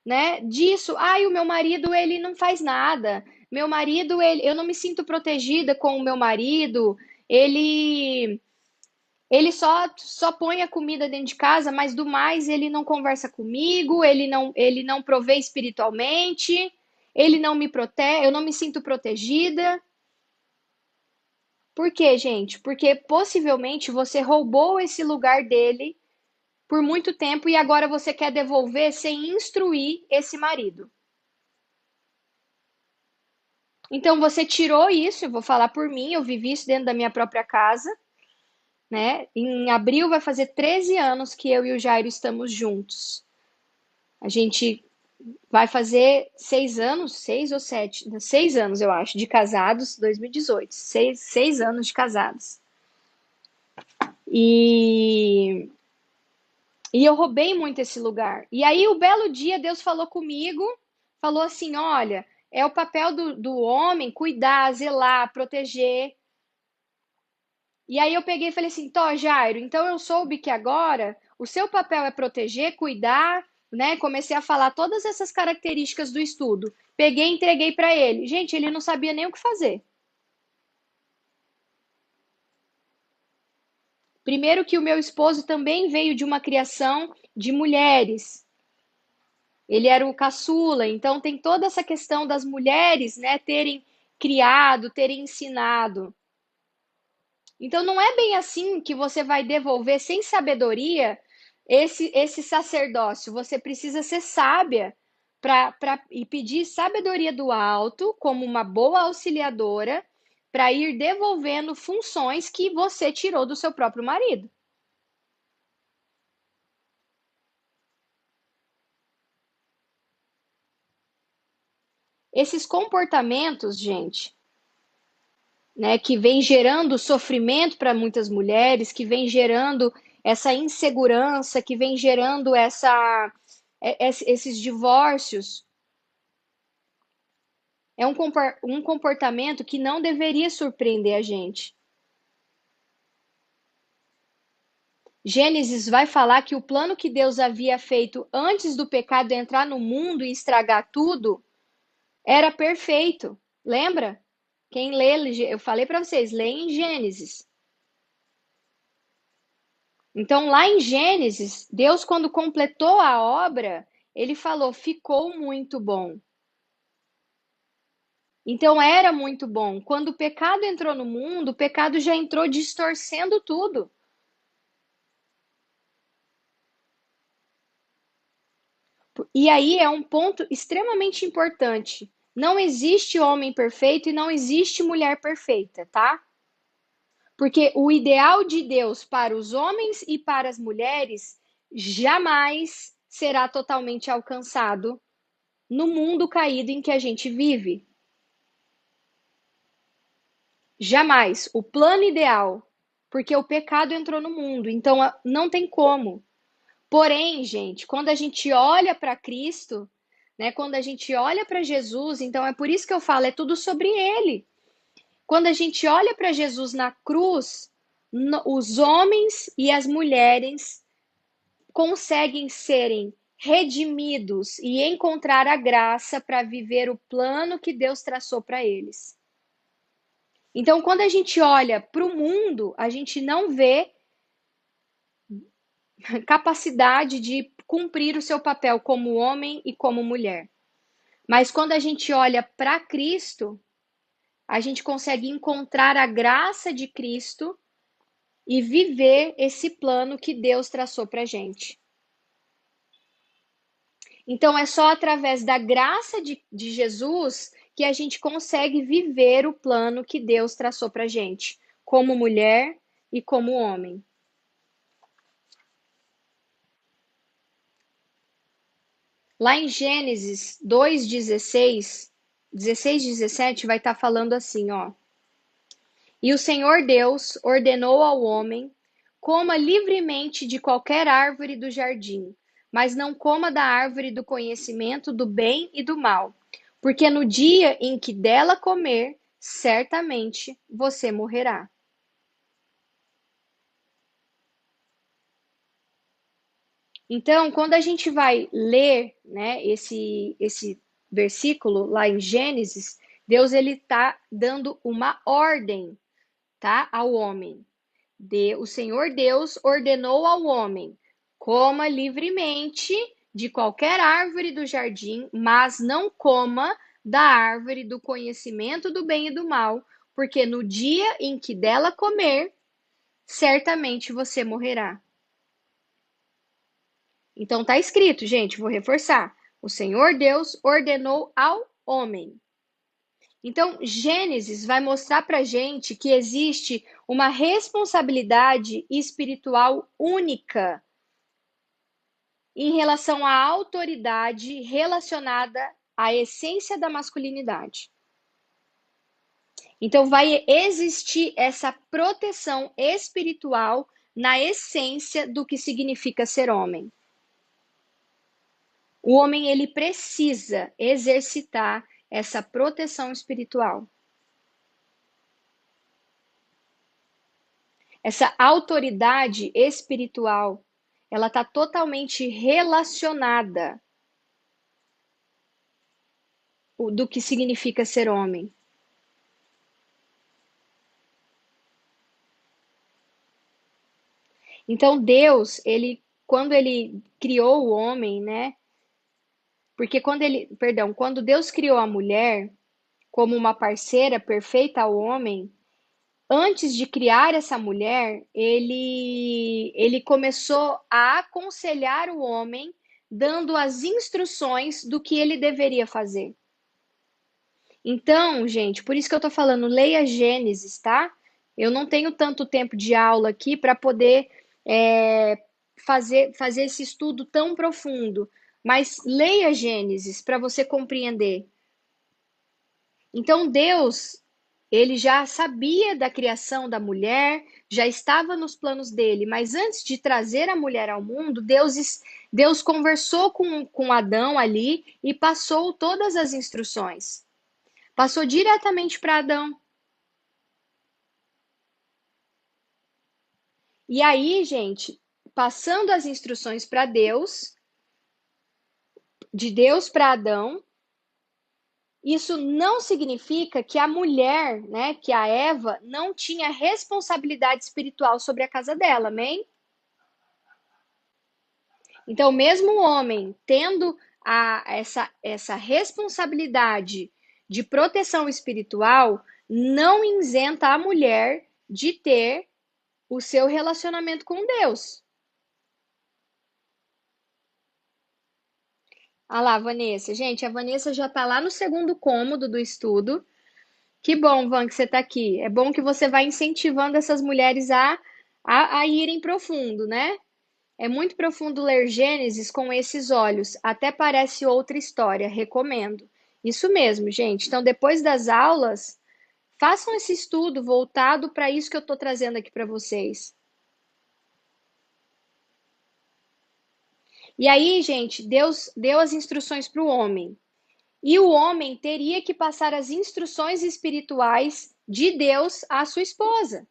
né, disso. Ai, o meu marido, ele não faz nada. Meu marido, eu não me sinto protegida com o meu marido. Ele ele só põe a comida dentro de casa, mas do mais ele não conversa comigo, ele não provê espiritualmente, ele não me protege, eu não me sinto protegida. Por quê, gente? Porque possivelmente você roubou esse lugar dele por muito tempo e agora você quer devolver sem instruir esse marido. Então você tirou isso, eu vou falar por mim, eu vivi isso dentro da minha própria casa, né? Em abril vai fazer 13 anos que eu e o Jairo estamos juntos. A gente vai fazer 6 anos, 6 ou 7, 6 anos eu acho, de casados, 2018, 6 anos de casados. E E eu roubei muito esse lugar. E aí, o belo dia, Deus falou comigo, falou assim: olha, é o papel do homem cuidar, zelar, proteger. E aí eu peguei e falei assim: Tó, Jairo, então eu soube que agora o seu papel é proteger, cuidar, né? Comecei a falar todas essas características do estudo. Peguei e entreguei para ele. Gente, ele não sabia nem o que fazer. Primeiro que o meu esposo também veio de uma criação de mulheres. Ele era o caçula, então tem toda essa questão das mulheres, né, terem criado, terem ensinado. Então não é bem assim que você vai devolver sem sabedoria esse sacerdócio. Você precisa ser sábia e pedir sabedoria do alto como uma boa auxiliadora para ir devolvendo funções que você tirou do seu próprio marido. Esses comportamentos, gente, né, que vem gerando sofrimento para muitas mulheres, que vem gerando essa insegurança, que vem gerando esses divórcios, é um comportamento que não deveria surpreender a gente. Gênesis vai falar que o plano que Deus havia feito antes do pecado entrar no mundo e estragar tudo era perfeito. Lembra? Quem lê, eu falei para vocês, lê em Gênesis. Então, lá em Gênesis, Deus, quando completou a obra, ele falou: ficou muito bom. Então, era muito bom. Quando o pecado entrou no mundo, o pecado já entrou distorcendo tudo. E aí é um ponto extremamente importante. Não existe homem perfeito e não existe mulher perfeita, tá? Porque o ideal de Deus para os homens e para as mulheres jamais será totalmente alcançado no mundo caído em que a gente vive. Jamais. O plano ideal. Porque o pecado entrou no mundo. Então não tem como. Porém, gente, quando a gente olha para Cristo, né, quando a gente olha para Jesus, então é por isso que eu falo, é tudo sobre Ele. Quando a gente olha para Jesus na cruz, os homens e as mulheres conseguem serem redimidos e encontrar a graça para viver o plano que Deus traçou para eles. Então, quando a gente olha para o mundo, a gente não vê capacidade de cumprir o seu papel como homem e como mulher. Mas quando a gente olha para Cristo, a gente consegue encontrar a graça de Cristo e viver esse plano que Deus traçou para a gente. Então, é só através da graça de Jesus que a gente consegue viver o plano que Deus traçou para a gente, como mulher e como homem. Lá em Gênesis 2:16, 16, 17, vai estar falando assim, ó. E o Senhor Deus ordenou ao homem: coma livremente de qualquer árvore do jardim, mas não coma da árvore do conhecimento do bem e do mal, porque no dia em que dela comer, certamente você morrerá. Então, quando a gente vai ler, né, esse versículo lá em Gênesis, Deus ele está dando uma ordem, tá, ao homem. O Senhor Deus ordenou ao homem: coma livremente de qualquer árvore do jardim, mas não coma da árvore do conhecimento do bem e do mal, porque no dia em que dela comer, certamente você morrerá. Então tá escrito, gente, vou reforçar. O Senhor Deus ordenou ao homem. Então, Gênesis vai mostrar para gente que existe uma responsabilidade espiritual única em relação à autoridade relacionada à essência da masculinidade. Então, vai existir essa proteção espiritual na essência do que significa ser homem. O homem ele precisa exercitar essa proteção espiritual. Essa autoridade espiritual, ela está totalmente relacionada do que significa ser homem. Então Deus, quando ele criou o homem, né? Porque quando Deus criou a mulher como uma parceira perfeita ao homem, antes de criar essa mulher, ele começou a aconselhar o homem, dando as instruções do que ele deveria fazer. Então, gente, por isso que eu tô falando, leia Gênesis, tá? Eu não tenho tanto tempo de aula aqui para poder é, fazer esse estudo tão profundo, mas leia Gênesis para você compreender. Então, Deus, ele já sabia da criação da mulher, já estava nos planos dele, mas antes de trazer a mulher ao mundo, Deus conversou com Adão ali e passou todas as instruções. Passou diretamente para Adão. E aí, gente, passando as instruções para Deus, de Deus para Adão, isso não significa que a mulher, né, que a Eva, não tinha responsabilidade espiritual sobre a casa dela, amém? Então, mesmo o homem tendo essa responsabilidade de proteção espiritual, não isenta a mulher de ter o seu relacionamento com Deus. Ah lá, Vanessa. Gente, a Vanessa já está lá no segundo cômodo do estudo. Que bom, Van, que você está aqui. É bom que você vai incentivando essas mulheres a irem profundo, né? É muito profundo ler Gênesis com esses olhos. Até parece outra história. Recomendo. Isso mesmo, gente. Então, depois das aulas, façam esse estudo voltado para isso que eu estou trazendo aqui para vocês. E aí, gente, Deus deu as instruções para o homem. E o homem teria que passar as instruções espirituais de Deus à sua esposa.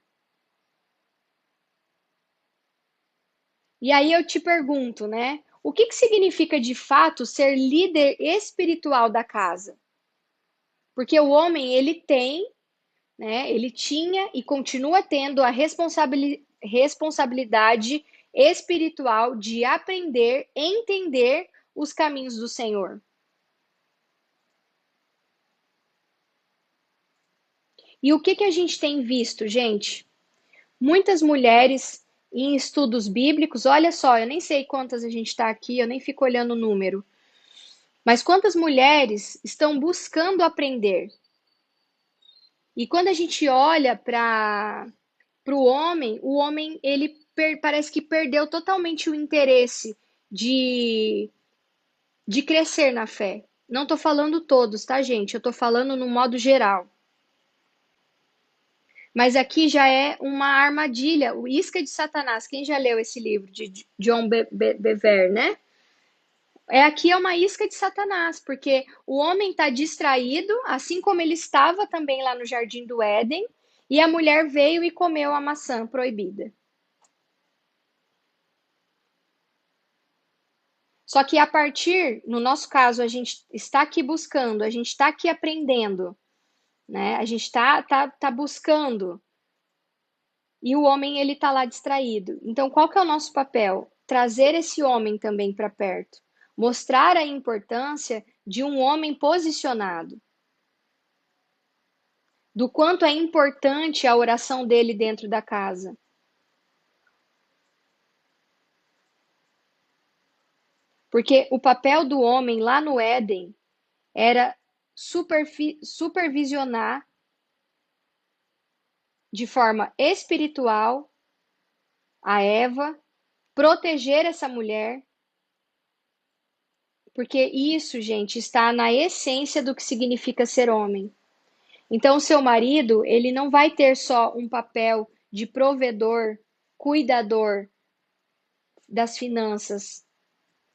E aí eu te pergunto, né? O que significa de fato ser líder espiritual da casa? Porque o homem, ele tem, né? Ele tinha e continua tendo a responsabilidade espiritual de aprender, entender os caminhos do Senhor. E o que a gente tem visto, gente? Muitas mulheres em estudos bíblicos, olha só, eu nem sei quantas a gente está aqui, eu nem fico olhando o número, mas quantas mulheres estão buscando aprender? E quando a gente olha para o homem ele parece que perdeu totalmente o interesse de, de crescer na fé. Não estou falando todos, tá, gente? Eu estou falando no modo geral. Mas aqui já é uma armadilha, o Isca de Satanás. Quem já leu esse livro de John Bever, né? Aqui é uma isca de Satanás, porque o homem está distraído, assim como ele estava também lá no Jardim do Éden, e a mulher veio e comeu a maçã proibida. Só que a partir, no nosso caso, a gente está aqui buscando, a gente está aqui aprendendo, né? A gente tá buscando. E o homem, ele tá lá distraído. Então, qual que é o nosso papel? Trazer esse homem também para perto. Mostrar a importância de um homem posicionado. Do quanto é importante a oração dele dentro da casa. Porque o papel do homem lá no Éden era supervisionar de forma espiritual a Eva, proteger essa mulher, porque isso, gente, está na essência do que significa ser homem. Então, o seu marido, ele não vai ter só um papel de provedor, cuidador das finanças.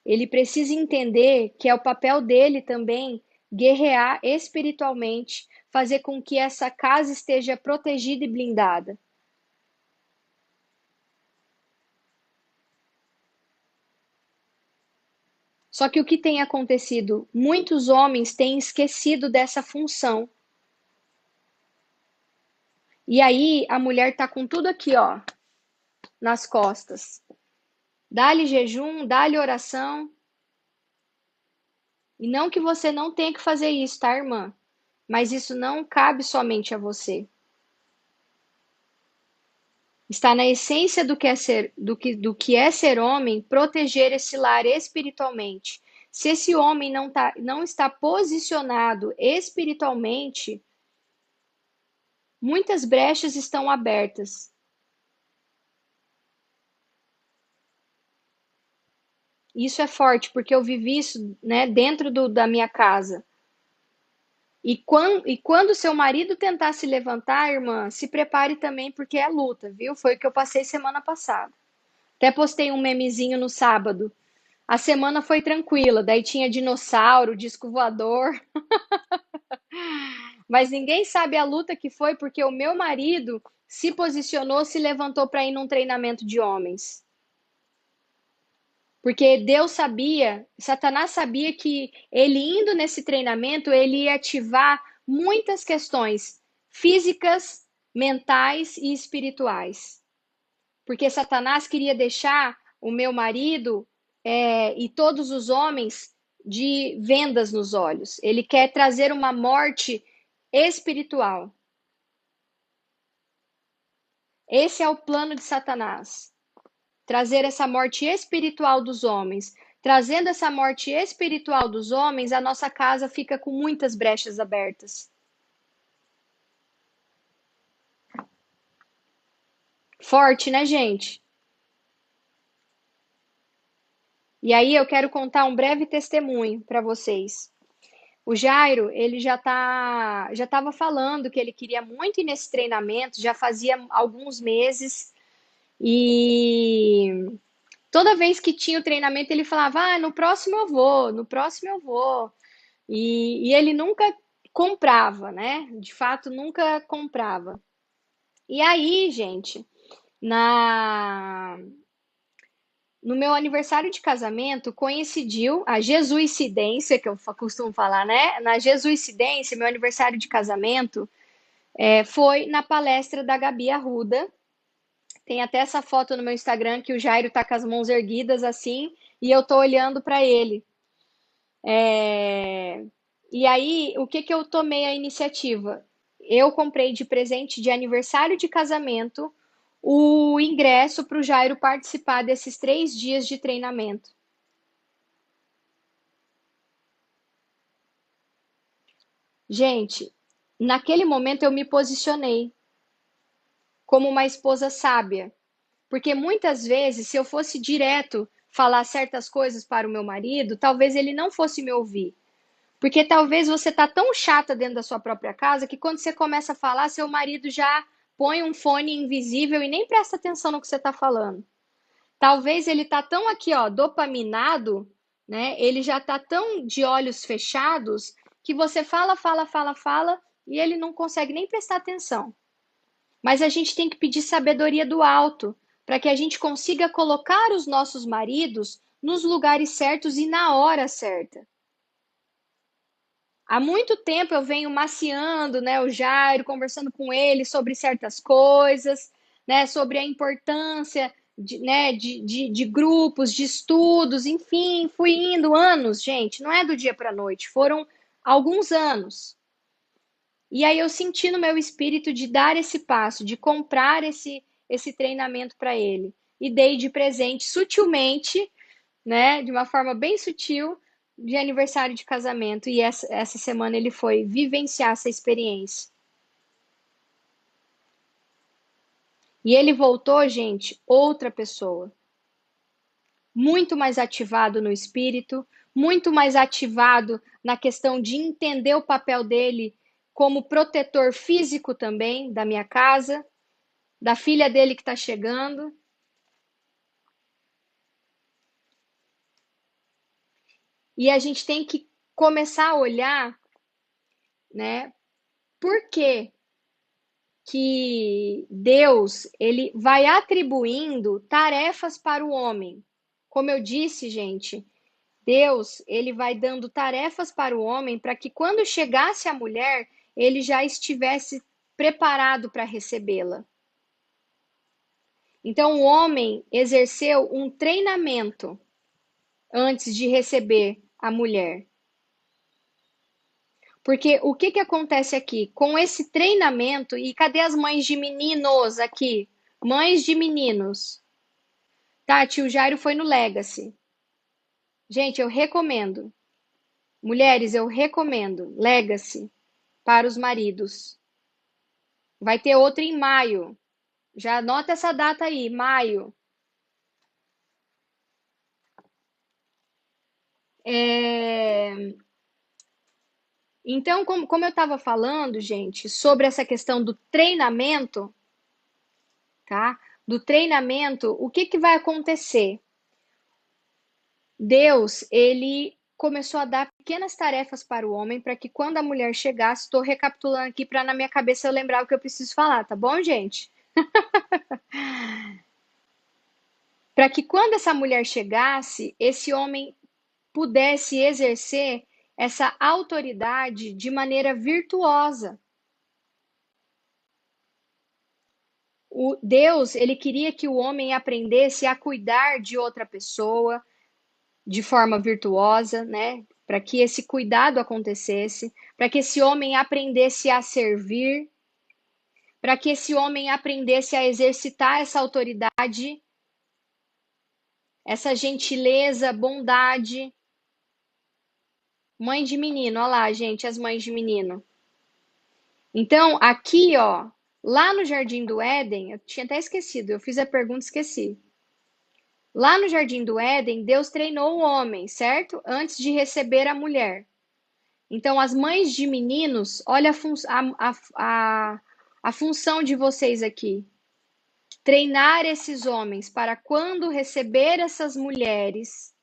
Ele precisa entender que é o papel dele também guerrear espiritualmente, fazer com que essa casa esteja protegida e blindada. Só que o que tem acontecido? Muitos homens têm esquecido dessa função. E aí a mulher tá com tudo aqui, ó, nas costas. Dá-lhe jejum, dá-lhe oração. E não que você não tenha que fazer isso, tá, irmã? Mas isso não cabe somente a você. Está na essência do que é ser, do que é ser homem, proteger esse lar espiritualmente. Se esse homem não está posicionado espiritualmente, muitas brechas estão abertas. Isso é forte, porque eu vivi isso, né, dentro da minha casa. E quando seu marido tentar se levantar, irmã, se prepare também, porque é luta, viu? Foi o que eu passei semana passada. Até postei um memezinho no sábado. A semana foi tranquila, daí tinha dinossauro, disco voador, mas ninguém sabe a luta que foi porque o meu marido se posicionou, se levantou para ir num treinamento de homens. Porque Deus sabia, Satanás sabia que ele indo nesse treinamento, ele ia ativar muitas questões físicas, mentais e espirituais. Porque Satanás queria deixar o meu marido e todos os homens de vendas nos olhos. Ele quer trazer uma morte espiritual. Esse é o plano de Satanás. Trazer essa morte espiritual dos homens. Trazendo essa morte espiritual dos homens, a nossa casa fica com muitas brechas abertas. Forte, né, gente? E aí eu quero contar um breve testemunho para vocês. O Jairo, ele já estava falando que ele queria muito ir nesse treinamento, já fazia alguns meses, e toda vez que tinha o treinamento, ele falava: Ah, no próximo eu vou, no próximo eu vou. E ele nunca comprava, né? De fato, nunca comprava. E aí, gente, na no meu aniversário de casamento, coincidiu a jesuicidência, que eu costumo falar, né? Na jesuicidência, meu aniversário de casamento foi na palestra da Gabi Arruda. Tem até essa foto no meu Instagram que o Jairo tá com as mãos erguidas assim e eu tô olhando para ele. E aí, o que que eu tomei a iniciativa? Eu comprei de presente de aniversário de casamento o ingresso para o Jairo participar desses 3 dias de treinamento. Gente, naquele momento eu me posicionei como uma esposa sábia, porque muitas vezes, se eu fosse direto falar certas coisas para o meu marido, talvez ele não fosse me ouvir. Porque talvez você tá tão chata dentro da sua própria casa que quando você começa a falar, seu marido já põe um fone invisível e nem presta atenção no que você está falando. Talvez ele tá tão aqui, ó, dopaminado, né? Ele já tá tão de olhos fechados que você fala, fala, fala, fala e ele não consegue nem prestar atenção. Mas a gente tem que pedir sabedoria do alto para que a gente consiga colocar os nossos maridos nos lugares certos e na hora certa. Há muito tempo eu venho maciando, né, o Jairo, conversando com ele sobre certas coisas, né, sobre a importância de grupos, de estudos, enfim, fui indo anos, gente, não é do dia para a noite, foram alguns anos. E aí eu senti no meu espírito de dar esse passo, de comprar esse treinamento para ele. E dei de presente sutilmente, né, de uma forma bem sutil, de aniversário de casamento. E essa semana ele foi vivenciar essa experiência. E ele voltou, gente, outra pessoa. Muito mais ativado no espírito, muito mais ativado na questão de entender o papel dele como protetor físico também da minha casa, da filha dele que está chegando. E a gente tem que começar a olhar, né? Por que que Deus ele vai atribuindo tarefas para o homem? Como eu disse, gente, Deus ele vai dando tarefas para o homem para que quando chegasse a mulher, ele já estivesse preparado para recebê-la. Então o homem exerceu um treinamento antes de receber a mulher. Porque o que que acontece aqui? Com esse treinamento, e cadê as mães de meninos aqui? Mães de meninos. Tati, o Jairo foi no Legacy. Gente, eu recomendo. Mulheres, eu recomendo. Legacy para os maridos. Vai ter outra em maio. Já anota essa data aí, maio. Então, como eu estava falando, gente, sobre essa questão do treinamento, tá? Do treinamento, o que que vai acontecer? Deus, ele começou a dar pequenas tarefas para o homem para que quando a mulher chegasse, estou recapitulando aqui para na minha cabeça eu lembrar o que eu preciso falar, tá bom, gente? Para que quando essa mulher chegasse, esse homem pudesse exercer essa autoridade de maneira virtuosa. O Deus, ele queria que o homem aprendesse a cuidar de outra pessoa de forma virtuosa, né? Para que esse cuidado acontecesse, para que esse homem aprendesse a servir, para que esse homem aprendesse a exercitar essa autoridade, essa gentileza, bondade. Mãe de menino, olha lá, gente, as mães de menino. Então, aqui, ó, lá no Jardim do Éden, eu tinha até esquecido, eu fiz a pergunta e esqueci. Lá no Jardim do Éden, Deus treinou o homem, certo? Antes de receber a mulher. Então, as mães de meninos, olha a função de vocês aqui. Treinar esses homens para quando receber essas mulheres,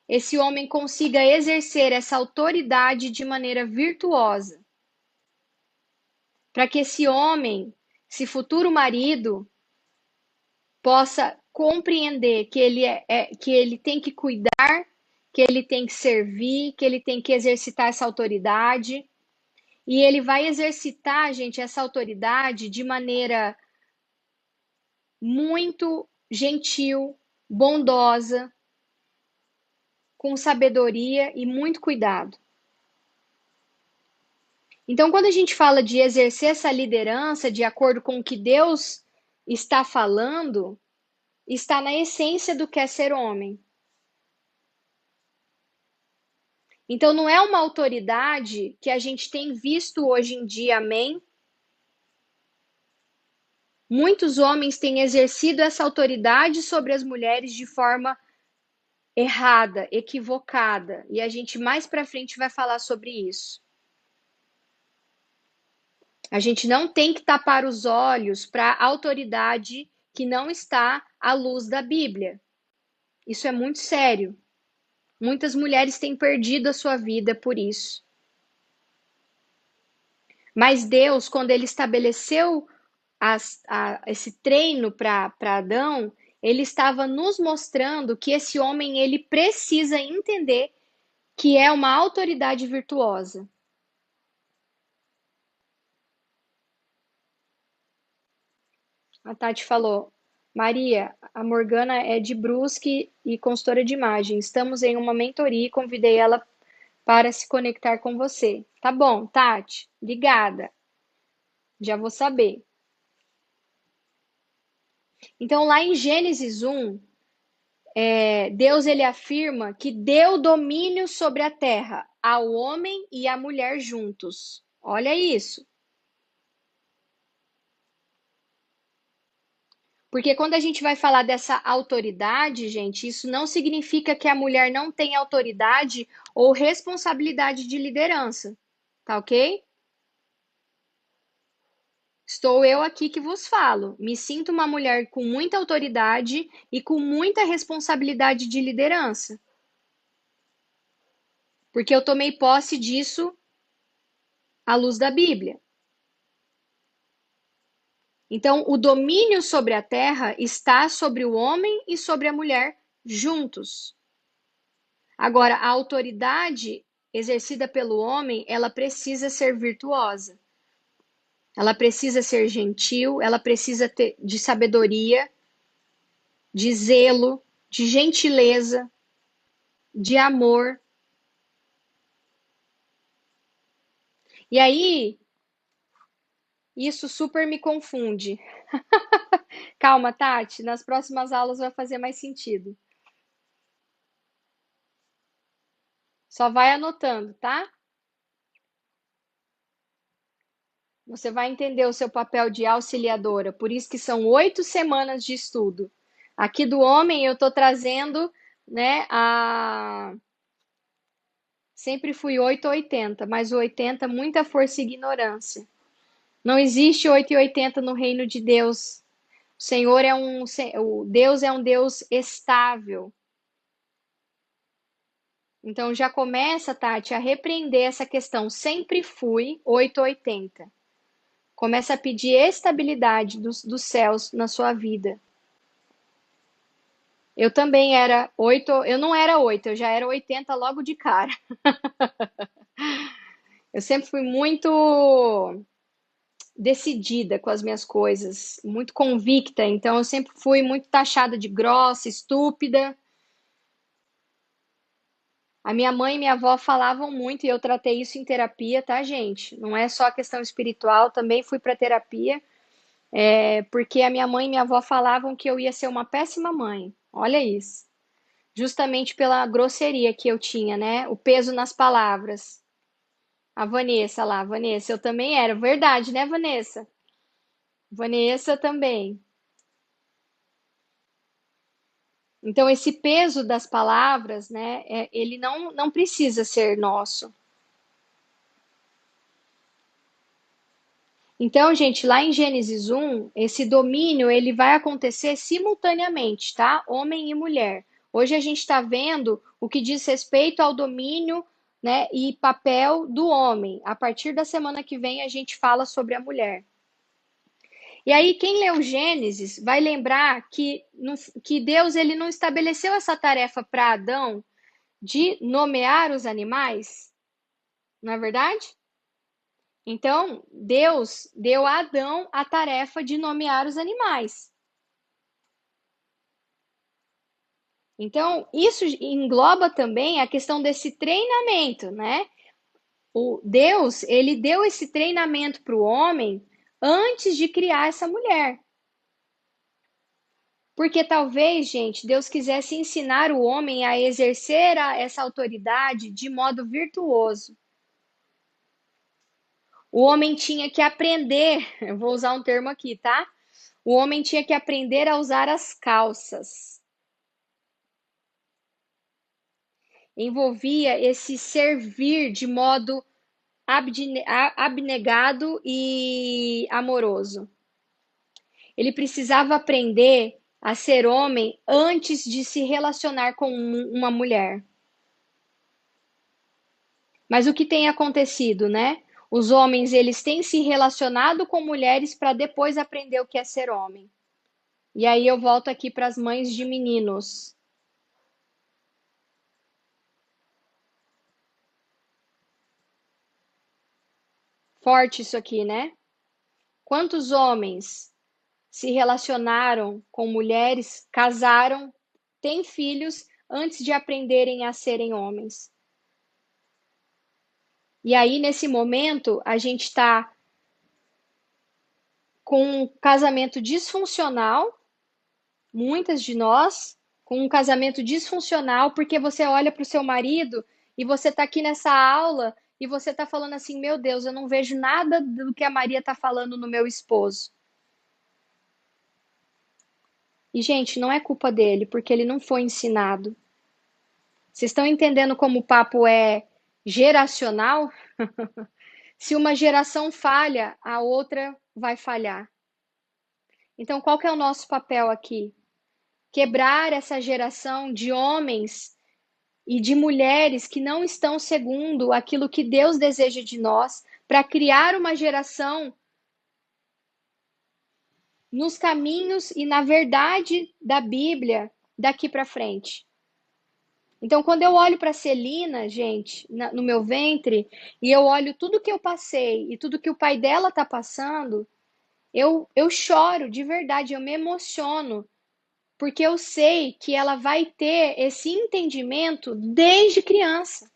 esse homem consiga exercer essa autoridade de maneira virtuosa. Para que esse homem, esse futuro marido, possa compreender que que ele tem que cuidar, que ele tem que servir, que ele tem que exercitar essa autoridade. E ele vai exercitar, gente, essa autoridade de maneira muito gentil, bondosa, com sabedoria e muito cuidado. Então, quando a gente fala de exercer essa liderança de acordo com o que Deus está falando, está na essência do que é ser homem. Então, não é uma autoridade que a gente tem visto hoje em dia, amém? Muitos homens têm exercido essa autoridade sobre as mulheres de forma errada, equivocada, e a gente mais para frente vai falar sobre isso. A gente não tem que tapar os olhos para a autoridade que não está à luz da Bíblia. Isso é muito sério. Muitas mulheres têm perdido a sua vida por isso. Mas Deus, quando ele estabeleceu esse treino para Adão, ele estava nos mostrando que esse homem ele precisa entender que é uma autoridade virtuosa. A Tati falou, Maria, a Morgana é de Brusque e consultora de imagem. Estamos em uma mentoria e convidei ela para se conectar com você. Tá bom, Tati, ligada. Já vou saber. Então, lá em Gênesis 1, Deus ele afirma que deu domínio sobre a terra ao homem e à mulher juntos. Olha isso. Porque quando a gente vai falar dessa autoridade, gente, isso não significa que a mulher não tem autoridade ou responsabilidade de liderança, tá ok? Estou eu aqui que vos falo. Me sinto uma mulher com muita autoridade e com muita responsabilidade de liderança. Porque eu tomei posse disso à luz da Bíblia. Então, o domínio sobre a terra está sobre o homem e sobre a mulher juntos. Agora, a autoridade exercida pelo homem, ela precisa ser virtuosa. Ela precisa ser gentil, ela precisa ter de sabedoria, de zelo, de gentileza, de amor. E aí, isso super me confunde. Calma, Tati, nas próximas aulas vai fazer mais sentido. Só vai anotando, tá? Você vai entender o seu papel de auxiliadora. Por isso que são 8 semanas de estudo. Aqui do homem eu estou trazendo, né, a... Sempre fui 8 ou 80, mas o 80 muita força e ignorância. Não existe 8 e 80 no reino de Deus. O Senhor é o Deus é um Deus estável. Então já começa, Tati, a repreender essa questão. Sempre fui 8 ou 80. Começa a pedir estabilidade dos céus na sua vida. Eu também era 8, eu não era 8, eu já era 80 logo de cara. Eu sempre fui muito decidida com as minhas coisas, muito convicta, então eu sempre fui muito taxada de grossa, estúpida. A minha mãe e minha avó falavam muito e eu tratei isso em terapia, tá, gente? Não é só a questão espiritual, também fui para terapia, porque a minha mãe e minha avó falavam que eu ia ser uma péssima mãe. Olha isso. Justamente pela grosseria que eu tinha, né? O peso nas palavras. A Vanessa lá, Vanessa, eu também era. Verdade, né, Vanessa? Vanessa também. Então, esse peso das palavras, né, ele não precisa ser nosso. Então, gente, lá em Gênesis 1, esse domínio ele vai acontecer simultaneamente, tá? Homem e mulher. Hoje a gente está vendo o que diz respeito ao domínio, né, e papel do homem. A partir da semana que vem a gente fala sobre a mulher. E aí, quem leu Gênesis vai lembrar que Deus ele não estabeleceu essa tarefa para Adão de nomear os animais, não é verdade? Então, Deus deu a Adão a tarefa de nomear os animais. Então, isso engloba também a questão desse treinamento, né? O Deus, ele deu esse treinamento para o homem antes de criar essa mulher. Porque talvez, gente, Deus quisesse ensinar o homem a exercer essa autoridade de modo virtuoso. O homem tinha que aprender, eu vou usar um termo aqui, tá? O homem tinha que aprender a usar as calças. Envolvia esse servir de modo abnegado e amoroso. Ele precisava aprender a ser homem antes de se relacionar com uma mulher. Mas o que tem acontecido, né? Os homens, eles têm se relacionado com mulheres para depois aprender o que é ser homem. E aí eu volto aqui para as mães de meninos. Forte isso aqui, né? Quantos homens se relacionaram com mulheres, casaram, têm filhos antes de aprenderem a serem homens? E aí, nesse momento, a gente está com um casamento disfuncional, muitas de nós, com um casamento disfuncional, porque você olha para o seu marido e você está aqui nessa aula e você está falando assim: meu Deus, eu não vejo nada do que a Maria está falando no meu esposo. E, gente, não é culpa dele, porque ele não foi ensinado. Vocês estão entendendo como o papo é geracional? Se uma geração falha, a outra vai falhar. Então, qual que é o nosso papel aqui? Quebrar essa geração de homens e de mulheres que não estão segundo aquilo que Deus deseja de nós, para criar uma geração nos caminhos e na verdade da Bíblia daqui para frente. Então, quando eu olho para Celina, gente, no meu ventre, e eu olho tudo que eu passei e tudo que o pai dela está passando, eu choro de verdade, eu me emociono, porque eu sei que ela vai ter esse entendimento desde criança,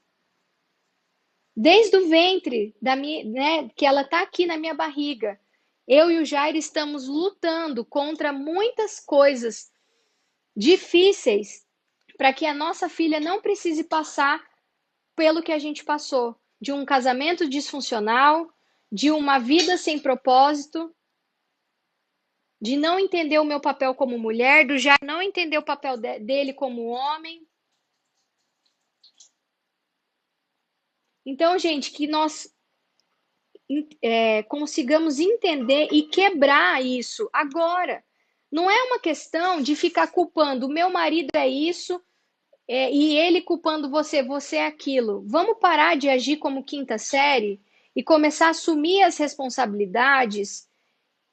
desde o ventre da minha, né, que ela está aqui na minha barriga. Eu e o Jair estamos lutando contra muitas coisas difíceis para que a nossa filha não precise passar pelo que a gente passou, de um casamento disfuncional, de uma vida sem propósito, de não entender o meu papel como mulher, do Jair não entender o papel dele como homem. Então, gente, que nós consigamos entender e quebrar isso agora. Não é uma questão de ficar culpando o meu marido é isso e ele culpando você, você é aquilo. Vamos parar de agir como quinta série e começar a assumir as responsabilidades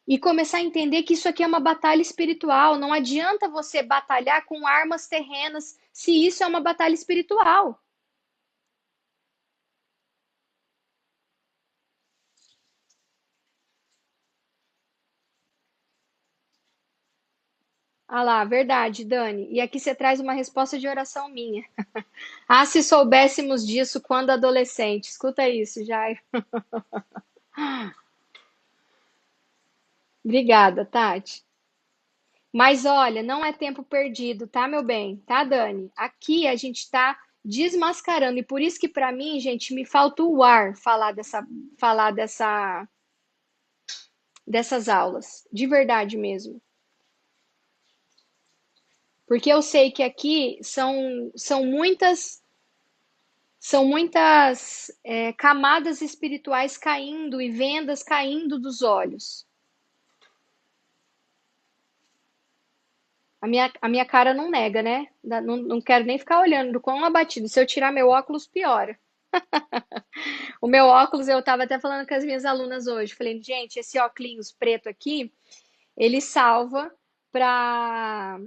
e começar a entender que isso aqui é uma batalha espiritual. Não adianta você batalhar com armas terrenas se isso é uma batalha espiritual. Ah lá, verdade, Dani. E aqui você traz uma resposta de oração minha. Ah, se soubéssemos disso quando adolescente. Escuta isso, Jair. Obrigada, Tati. Mas olha, não é tempo perdido, tá, meu bem? Tá, Dani? Aqui a gente tá desmascarando e por isso que para mim, gente, me falta o ar falar dessas aulas, de verdade mesmo. Porque eu sei que aqui são muitas camadas espirituais caindo e vendas caindo dos olhos. A minha cara não nega, né? Não quero nem ficar olhando do quão abatido. Se eu tirar meu óculos, piora. O meu óculos, eu estava até falando com as minhas alunas hoje. Falei, gente, esse óculos preto aqui, ele salva para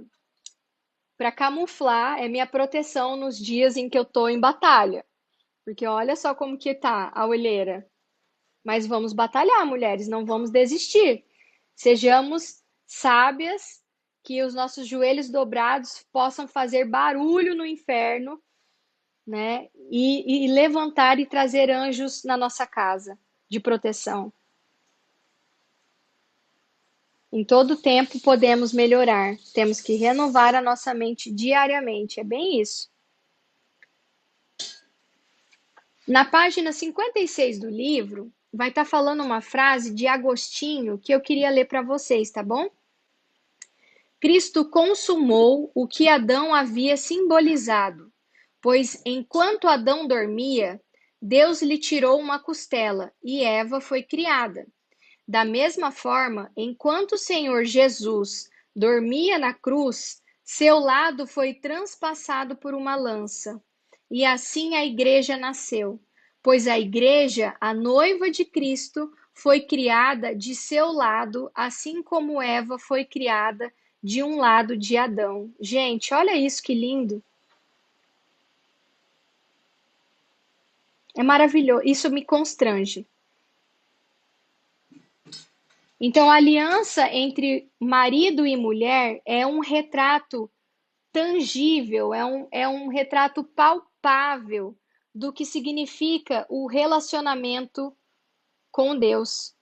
camuflar, é minha proteção nos dias em que eu tô em batalha. Porque olha só como que tá a olheira. Mas vamos batalhar, mulheres, não vamos desistir. Sejamos sábias, que os nossos joelhos dobrados possam fazer barulho no inferno, né? E levantar e trazer anjos na nossa casa de proteção. Em todo tempo podemos melhorar. Temos que renovar a nossa mente diariamente. É bem isso. Na página 56 do livro, vai estar falando uma frase de Agostinho que eu queria ler para vocês, tá bom? Cristo consumou o que Adão havia simbolizado, pois enquanto Adão dormia, Deus lhe tirou uma costela e Eva foi criada. Da mesma forma, enquanto o Senhor Jesus dormia na cruz, seu lado foi transpassado por uma lança. E assim a igreja nasceu, pois a igreja, a noiva de Cristo, foi criada de seu lado, assim como Eva foi criada de um lado de Adão. Gente, olha isso que lindo. É maravilhoso. Isso me constrange. Então, a aliança entre marido e mulher é um retrato tangível, é um retrato palpável do que significa o relacionamento com Deus.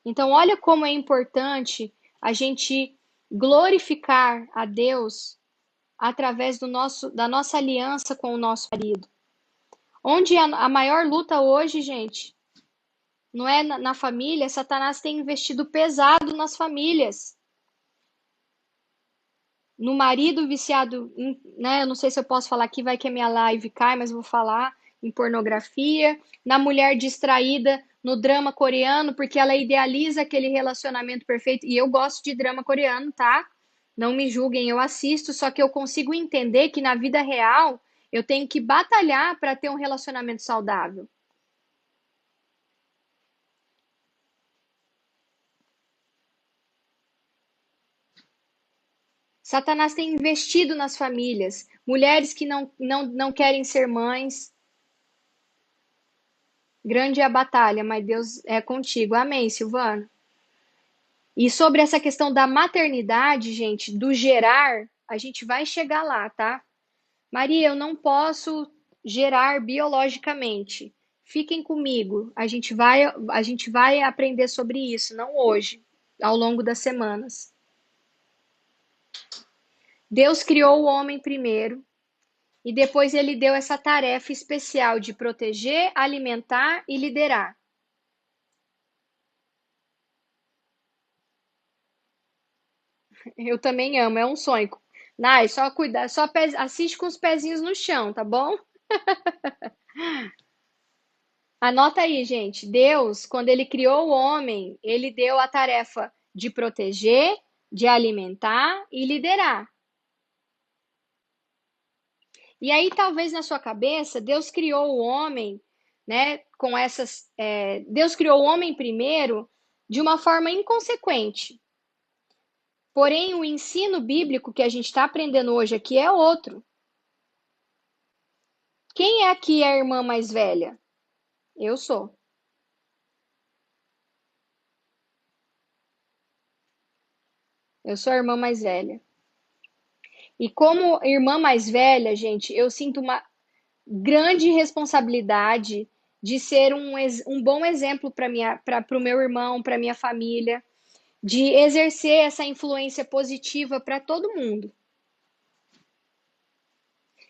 Então, olha como é importante a gente glorificar a Deus através da nossa aliança com o nosso marido. Onde a maior luta hoje, gente, não é na família, Satanás tem investido pesado nas famílias. No marido viciado, né? Eu não sei se eu posso falar aqui, vai que a minha live cai, mas eu vou falar em pornografia, na mulher distraída no drama coreano, porque ela idealiza aquele relacionamento perfeito. E eu gosto de drama coreano, tá? Não me julguem, eu assisto, só que eu consigo entender que na vida real eu tenho que batalhar para ter um relacionamento saudável. Satanás tem investido nas famílias, mulheres que não querem ser mães. Grande é a batalha, mas Deus é contigo. Amém, Silvana. E sobre essa questão da maternidade, gente, do gerar, a gente vai chegar lá, tá? Maria, eu não posso gerar biologicamente. Fiquem comigo. A gente vai aprender sobre isso, não hoje, ao longo das semanas. Deus criou o homem primeiro e depois ele deu essa tarefa especial de proteger, alimentar e liderar. Eu também amo, é um sonho. Nai, só cuidar, assiste com os pezinhos no chão, tá bom? Anota aí, gente. Deus, quando ele criou o homem, ele deu a tarefa de proteger, de alimentar e liderar. E aí, talvez na sua cabeça, Deus criou o homem, né, com essas. Deus criou o homem primeiro de uma forma inconsequente. Porém, o ensino bíblico que a gente está aprendendo hoje aqui é outro. Quem é aqui a irmã mais velha? Eu sou. Eu sou a irmã mais velha. E como irmã mais velha, gente, eu sinto uma grande responsabilidade de ser um bom exemplo para o meu irmão, para minha família, de exercer essa influência positiva para todo mundo.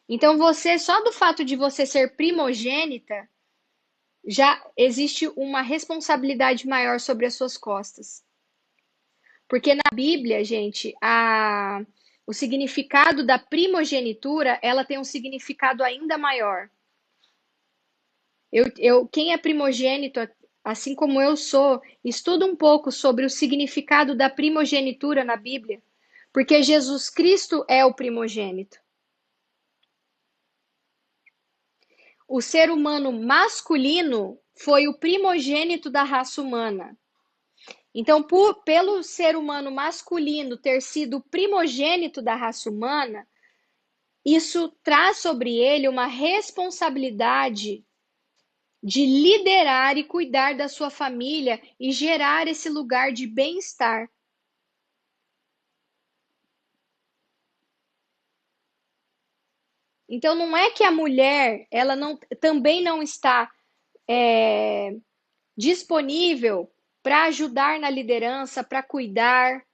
Então, você, só do fato de você ser primogênita, já existe uma responsabilidade maior sobre as suas costas. Porque na Bíblia, gente, o significado da primogenitura, ela tem um significado ainda maior. Quem é primogênito, assim como eu sou, estuda um pouco sobre o significado da primogenitura na Bíblia, porque Jesus Cristo é o primogênito. O ser humano masculino foi o primogênito da raça humana. Então, pelo ser humano masculino ter sido o primogênito da raça humana, isso traz sobre ele uma responsabilidade de liderar e cuidar da sua família e gerar esse lugar de bem-estar. Então, não é que a mulher ela também não está disponível para ajudar na liderança, para cuidar.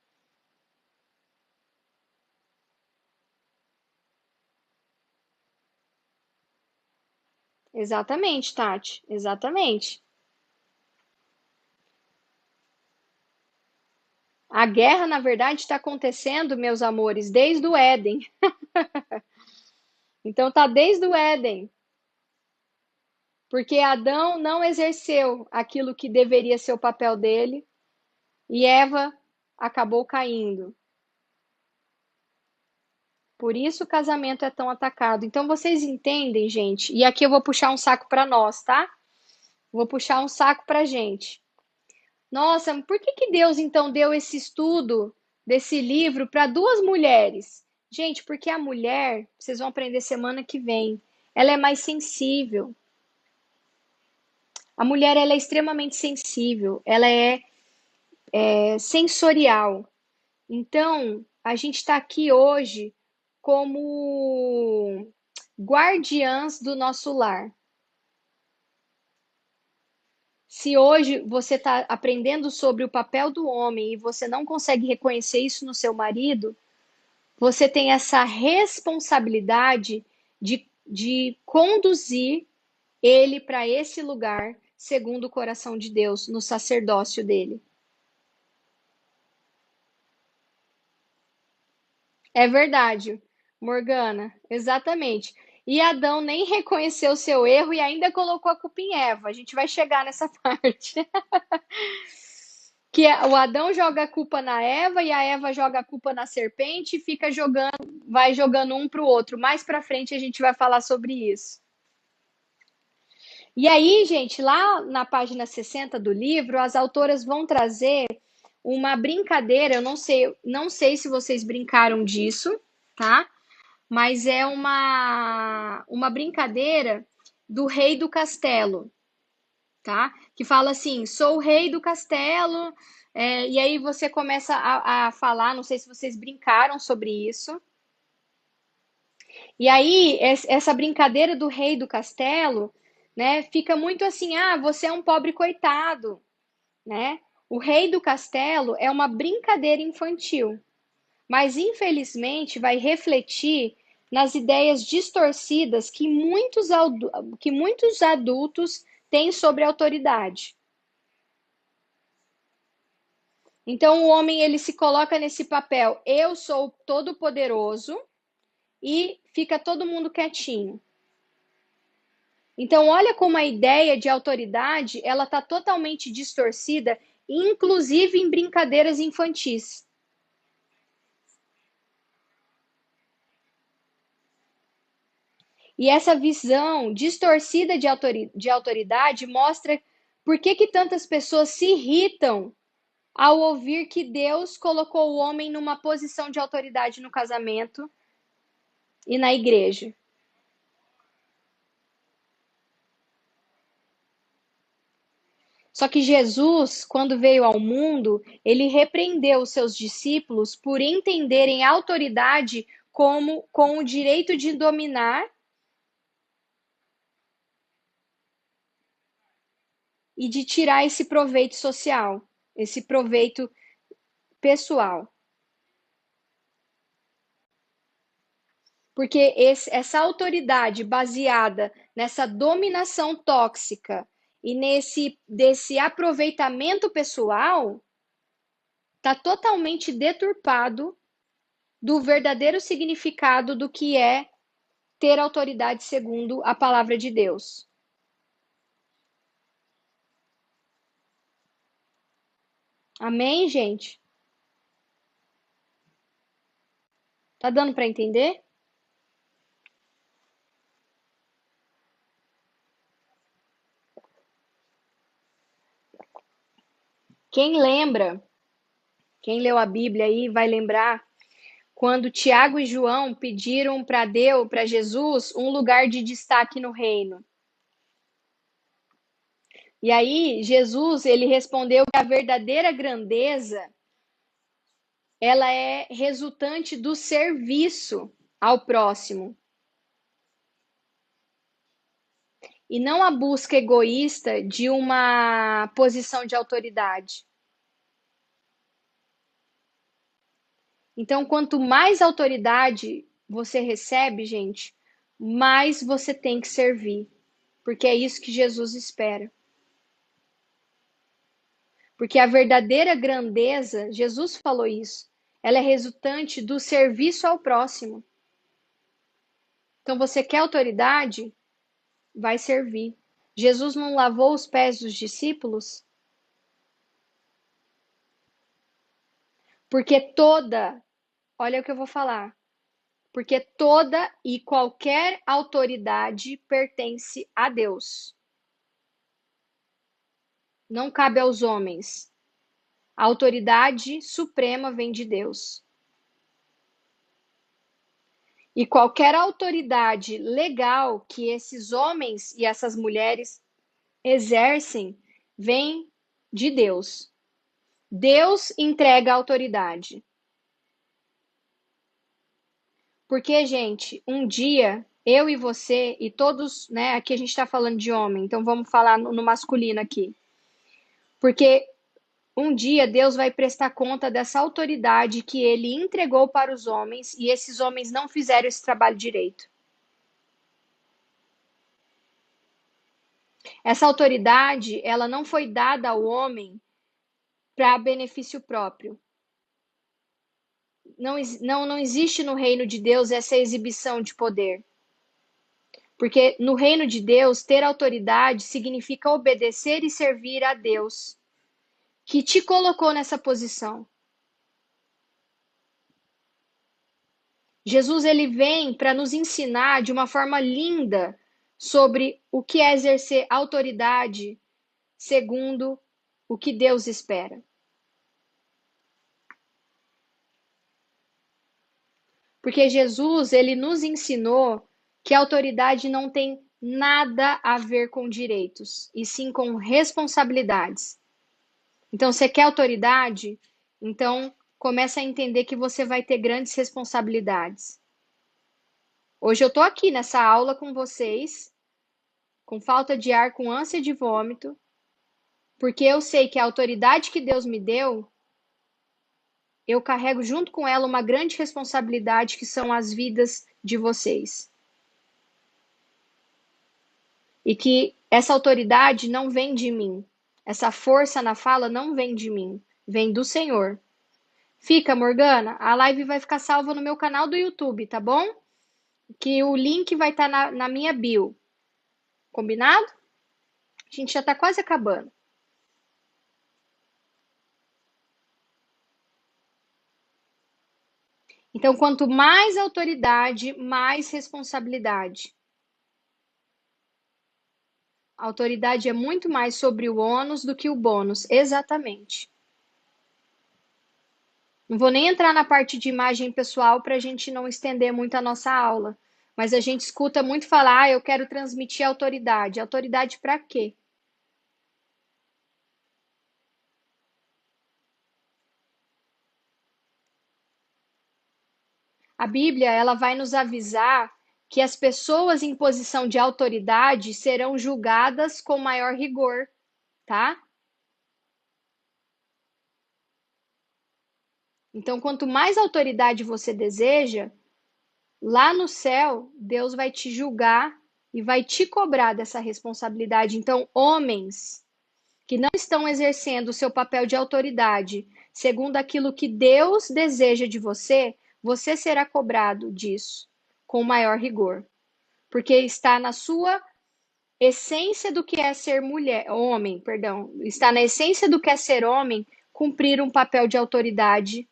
Exatamente, Tati, exatamente. A guerra, na verdade, está acontecendo, meus amores, desde o Éden. Então, tá desde o Éden, porque Adão não exerceu aquilo que deveria ser o papel dele e Eva acabou caindo. Por isso o casamento é tão atacado. Então, vocês entendem, gente? E aqui eu vou puxar um saco para nós, tá? Vou puxar um saco para gente. Nossa, por que que Deus então deu esse estudo desse livro para duas mulheres? Gente, porque a mulher, vocês vão aprender semana que vem, ela é mais sensível. A mulher ela é extremamente sensível, ela é sensorial. Então, a gente está aqui hoje como guardiãs do nosso lar. Se hoje você está aprendendo sobre o papel do homem e você não consegue reconhecer isso no seu marido, você tem essa responsabilidade de conduzir ele para esse lugar segundo o coração de Deus, no sacerdócio dele. É verdade, Morgana, exatamente. E Adão nem reconheceu o seu erro e ainda colocou a culpa em Eva. A gente vai chegar nessa parte. O Adão joga a culpa na Eva e a Eva joga a culpa na serpente e fica jogando, vai jogando um para o outro. Mais para frente a gente vai falar sobre isso. E aí, gente, lá na página 60 do livro, as autoras vão trazer uma brincadeira, eu não sei se vocês brincaram disso, tá? Mas é uma brincadeira do rei do castelo, tá? Que fala assim: sou o rei do castelo, e aí você começa a falar, não sei se vocês brincaram sobre isso. E aí, essa brincadeira do rei do castelo, né? Fica muito assim, ah, você é um pobre coitado, né? O Rei do Castelo é uma brincadeira infantil, mas infelizmente vai refletir nas ideias distorcidas que muitos adultos têm sobre a autoridade. Então o homem ele se coloca nesse papel, eu sou todo poderoso e fica todo mundo quietinho. Então olha como a ideia de autoridade, ela está totalmente distorcida, inclusive em brincadeiras infantis. E essa visão distorcida de autoridade mostra por que tantas pessoas se irritam ao ouvir que Deus colocou o homem numa posição de autoridade no casamento e na igreja. Só que Jesus, quando veio ao mundo, ele repreendeu os seus discípulos por entenderem a autoridade como com o direito de dominar e de tirar esse proveito social, esse proveito pessoal. Porque essa autoridade baseada nessa dominação tóxica e desse aproveitamento pessoal está totalmente deturpado do verdadeiro significado do que é ter autoridade segundo a palavra de Deus. Amém, gente? Tá dando para entender? Quem lembra, quem leu a Bíblia aí vai lembrar quando Tiago e João pediram para Deus, para Jesus, um lugar de destaque no reino. E aí Jesus, ele respondeu que a verdadeira grandeza, ela é resultante do serviço ao próximo. E não a busca egoísta de uma posição de autoridade. Então, quanto mais autoridade você recebe, gente, mais você tem que servir. Porque é isso que Jesus espera. Porque a verdadeira grandeza, Jesus falou isso, ela é resultante do serviço ao próximo. Então, você quer autoridade? Vai servir. Jesus não lavou os pés dos discípulos? Porque olha o que eu vou falar, porque toda e qualquer autoridade pertence a Deus. Não cabe aos homens. A autoridade suprema vem de Deus. E qualquer autoridade legal que esses homens e essas mulheres exercem vem de Deus. Deus entrega a autoridade. Porque, gente, um dia eu e você e todos, né? Aqui a gente está falando de homem, então vamos falar no masculino aqui. Porque um dia Deus vai prestar conta dessa autoridade que ele entregou para os homens e esses homens não fizeram esse trabalho direito. Essa autoridade, ela não foi dada ao homem para benefício próprio. Não existe no reino de Deus essa exibição de poder. Porque no reino de Deus, ter autoridade significa obedecer e servir a Deus, que te colocou nessa posição. Jesus ele vem para nos ensinar de uma forma linda sobre o que é exercer autoridade segundo o que Deus espera. Porque Jesus, ele nos ensinou que a autoridade não tem nada a ver com direitos, e sim com responsabilidades. Então, você quer autoridade? Então, começa a entender que você vai ter grandes responsabilidades. Hoje eu estou aqui nessa aula com vocês, com falta de ar, com ânsia de vômito, porque eu sei que a autoridade que Deus me deu, eu carrego junto com ela uma grande responsabilidade que são as vidas de vocês. E que essa autoridade não vem de mim. Essa força na fala não vem de mim, vem do Senhor. Fica, Morgana, a live vai ficar salva no meu canal do YouTube, tá bom? Que o link vai estar na minha bio. Combinado? A gente já está quase acabando. Então, quanto mais autoridade, mais responsabilidade. A autoridade é muito mais sobre o ônus do que o bônus, exatamente. Não vou nem entrar na parte de imagem pessoal para a gente não estender muito a nossa aula, mas a gente escuta muito falar, eu quero transmitir autoridade. Autoridade para quê? A Bíblia, ela vai nos avisar que as pessoas em posição de autoridade serão julgadas com maior rigor, tá? Então, quanto mais autoridade você deseja, lá no céu, Deus vai te julgar e vai te cobrar dessa responsabilidade. Então, homens que não estão exercendo o seu papel de autoridade segundo aquilo que Deus deseja de você, você será cobrado disso com maior rigor, porque está na sua essência do que é ser mulher, homem, perdão, está na essência do que é ser homem, cumprir um papel de autoridade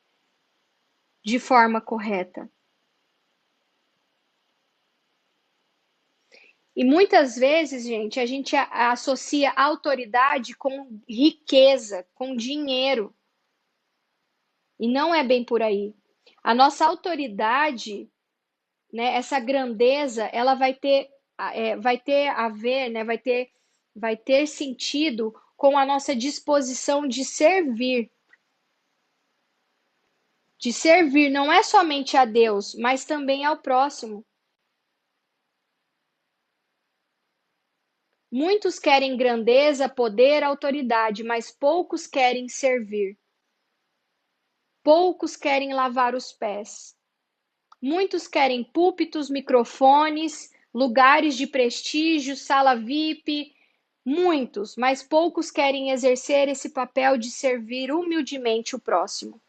de forma correta. E muitas vezes, gente, a gente associa autoridade com riqueza, com dinheiro. E não é bem por aí. A nossa autoridade, né, essa grandeza, ela vai ter a ver, né, vai ter sentido com a nossa disposição de servir. De servir não é somente a Deus, mas também ao próximo. Muitos querem grandeza, poder, autoridade, mas poucos querem servir. Poucos querem lavar os pés. Muitos querem púlpitos, microfones, lugares de prestígio, sala VIP, muitos, mas poucos querem exercer esse papel de servir humildemente o próximo.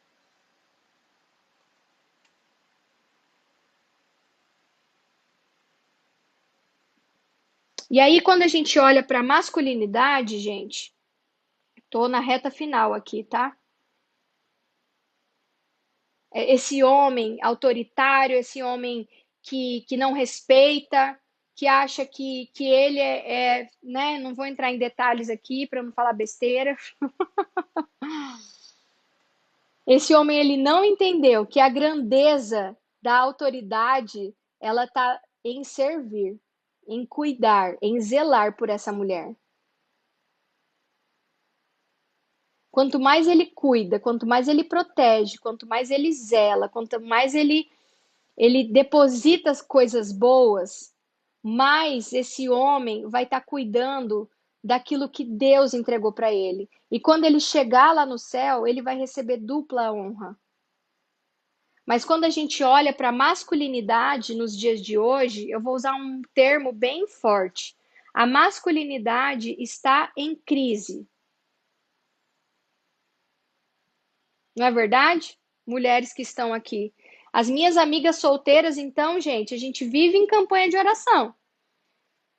E aí, quando a gente olha para a masculinidade, gente, tô na reta final aqui, tá? Esse homem autoritário, esse homem que não respeita, que acha que ele né? Não vou entrar em detalhes aqui para não falar besteira. Esse homem ele não entendeu que a grandeza da autoridade ela está em servir, em cuidar, em zelar por essa mulher. Quanto mais ele cuida, quanto mais ele protege, quanto mais ele zela, quanto mais ele deposita as coisas boas, mais esse homem vai estar cuidando daquilo que Deus entregou para ele. E quando ele chegar lá no céu, ele vai receber dupla honra. Mas quando a gente olha para a masculinidade nos dias de hoje, eu vou usar um termo bem forte. A masculinidade está em crise. Não é verdade? Mulheres que estão aqui. As minhas amigas solteiras, então, gente, a gente vive em campanha de oração.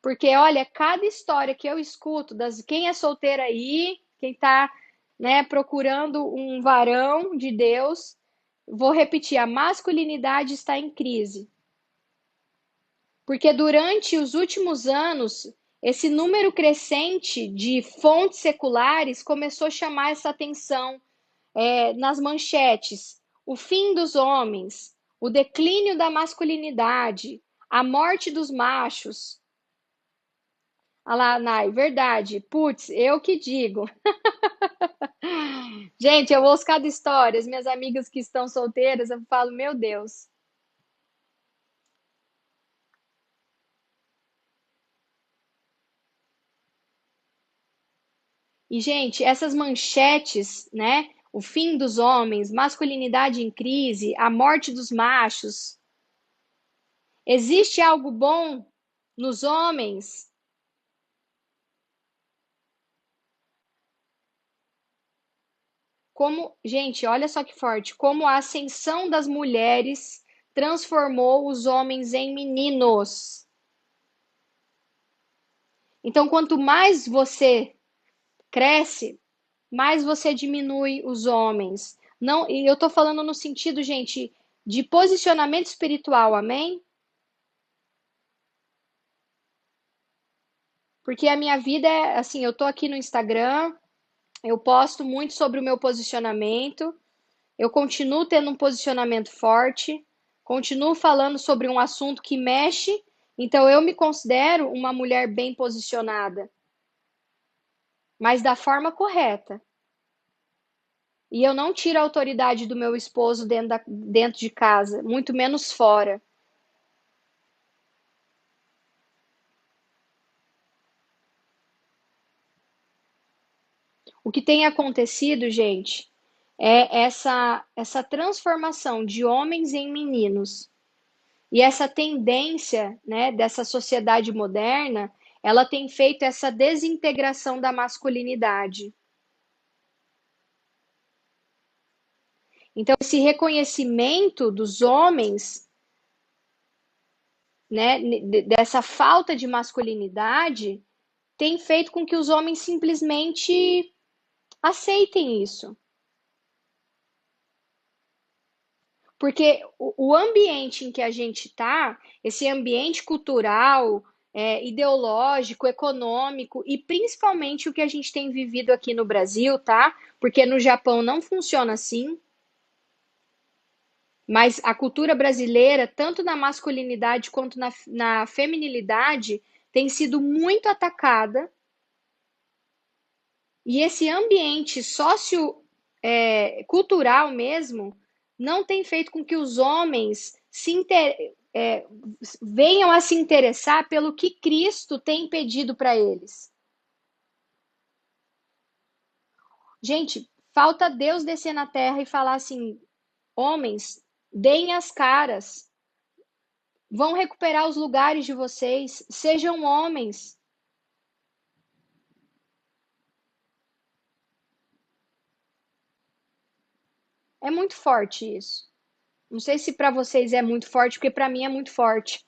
Porque, olha, cada história que eu escuto, quem é solteira aí, quem está, né, procurando um varão de Deus, vou repetir, a masculinidade está em crise. Porque durante os últimos anos, esse número crescente de fontes seculares começou a chamar essa atenção nas manchetes. O fim dos homens, o declínio da masculinidade, a morte dos machos. Olha lá, Nai, verdade. Putz, eu que digo. Gente, eu ouço cada história. As minhas amigas que estão solteiras, eu falo, meu Deus. E, gente, essas manchetes, né? O fim dos homens, masculinidade em crise, a morte dos machos. Existe algo bom nos homens? Como, gente, olha só que forte, como a ascensão das mulheres transformou os homens em meninos. Então, quanto mais você cresce, mais você diminui os homens. Não, e eu tô falando no sentido, gente, de posicionamento espiritual, amém? Porque a minha vida é assim, eu tô aqui no Instagram, eu posto muito sobre o meu posicionamento, eu continuo tendo um posicionamento forte, continuo falando sobre um assunto que mexe, então eu me considero uma mulher bem posicionada, mas da forma correta. E eu não tiro a autoridade do meu esposo dentro de casa, muito menos fora. O que tem acontecido, gente, é essa transformação de homens em meninos. E essa tendência, né, dessa sociedade moderna, ela tem feito essa desintegração da masculinidade. Então, esse reconhecimento dos homens, né, dessa falta de masculinidade, tem feito com que os homens simplesmente aceitem isso. Porque o ambiente em que a gente está, esse ambiente cultural, ideológico, econômico e principalmente o que a gente tem vivido aqui no Brasil, tá? Porque no Japão não funciona assim, mas a cultura brasileira, tanto na masculinidade quanto na feminilidade, tem sido muito atacada. E esse ambiente cultural mesmo não tem feito com que os homens venham a se interessar pelo que Cristo tem pedido para eles. Gente, falta Deus descer na terra e falar assim: homens, deem as caras, vão recuperar os lugares de vocês, sejam homens. É muito forte isso. Não sei se para vocês é muito forte, porque para mim é muito forte.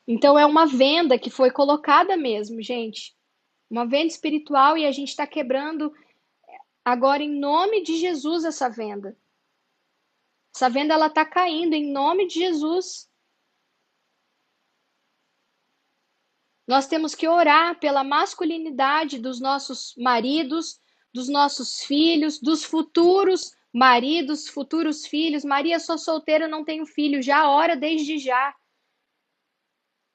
Então é uma venda que foi colocada mesmo, gente. Uma venda espiritual e a gente está quebrando agora em nome de Jesus essa venda. Essa venda ela está caindo em nome de Jesus. Nós temos que orar pela masculinidade dos nossos maridos, dos nossos filhos, dos futuros maridos, futuros filhos. Maria, sou solteira, não tenho filho. Já ora desde já,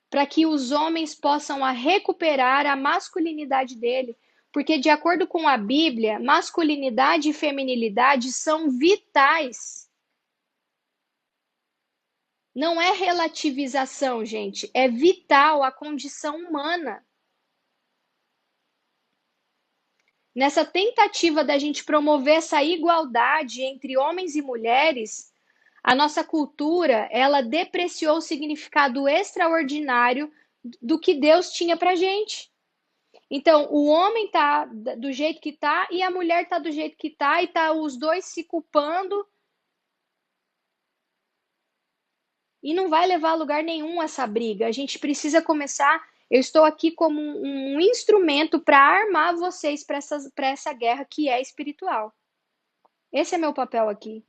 para que os homens possam recuperar a masculinidade dele. Porque, de acordo com a Bíblia, masculinidade e feminilidade são vitais. Não é relativização, gente, é vital a condição humana. Nessa tentativa da gente promover essa igualdade entre homens e mulheres, a nossa cultura, ela depreciou o significado extraordinário do que Deus tinha pra gente. Então, o homem tá do jeito que tá e a mulher tá do jeito que tá e tá os dois se culpando e não vai levar a lugar nenhum essa briga. A gente precisa começar. Eu estou aqui como um instrumento para armar vocês para essa guerra que é espiritual. Esse é meu papel aqui.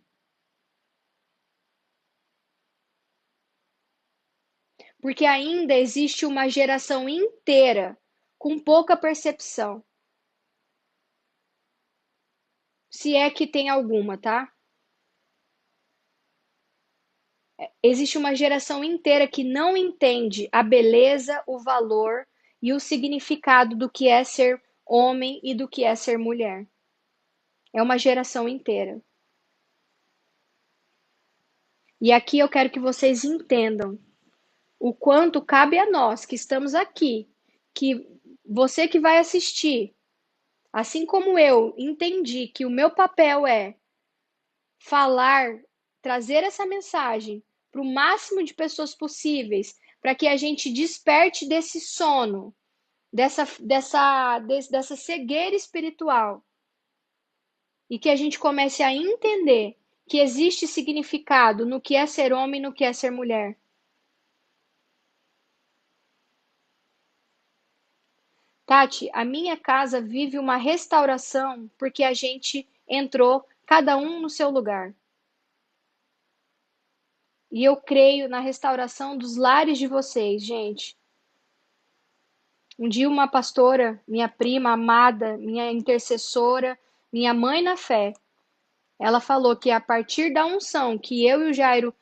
Porque ainda existe uma geração inteira com pouca percepção. Se é que tem alguma, tá? Existe uma geração inteira que não entende a beleza, o valor e o significado do que é ser homem e do que é ser mulher. É uma geração inteira. E aqui eu quero que vocês entendam. o quanto cabe a nós que estamos aqui, que você que vai assistir, assim como eu entendi que o meu papel é falar, trazer essa mensagem para o máximo de pessoas possíveis, para que a gente desperte desse sono, dessa cegueira espiritual, e que a gente comece a entender que existe significado no que é ser homem e no que é ser mulher. Tati, a minha casa vive uma restauração porque a gente entrou, cada um no seu lugar. E eu creio na restauração dos lares de vocês, gente. Um dia uma pastora, minha prima amada, minha intercessora, minha mãe na fé, ela falou que a partir da unção que eu e o Jairo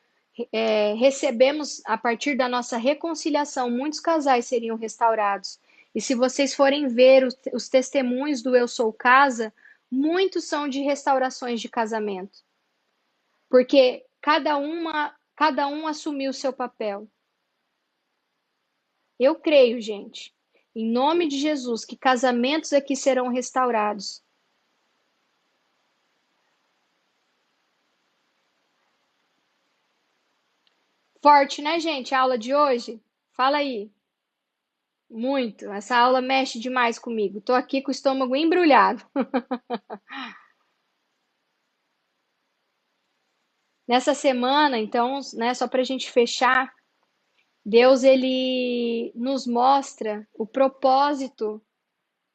recebemos, a partir da nossa reconciliação, muitos casais seriam restaurados. E se vocês forem ver os testemunhos do Eu Sou Casa, muitos são de restaurações de casamento. Porque cada um assumiu o seu papel. Eu creio, gente, em nome de Jesus, que casamentos aqui serão restaurados. Forte, né, gente? A aula de hoje? Fala aí. Muito. Essa aula mexe demais comigo. Tô aqui com o estômago embrulhado. Nessa semana, então, né, só para a gente fechar, Deus ele nos mostra o propósito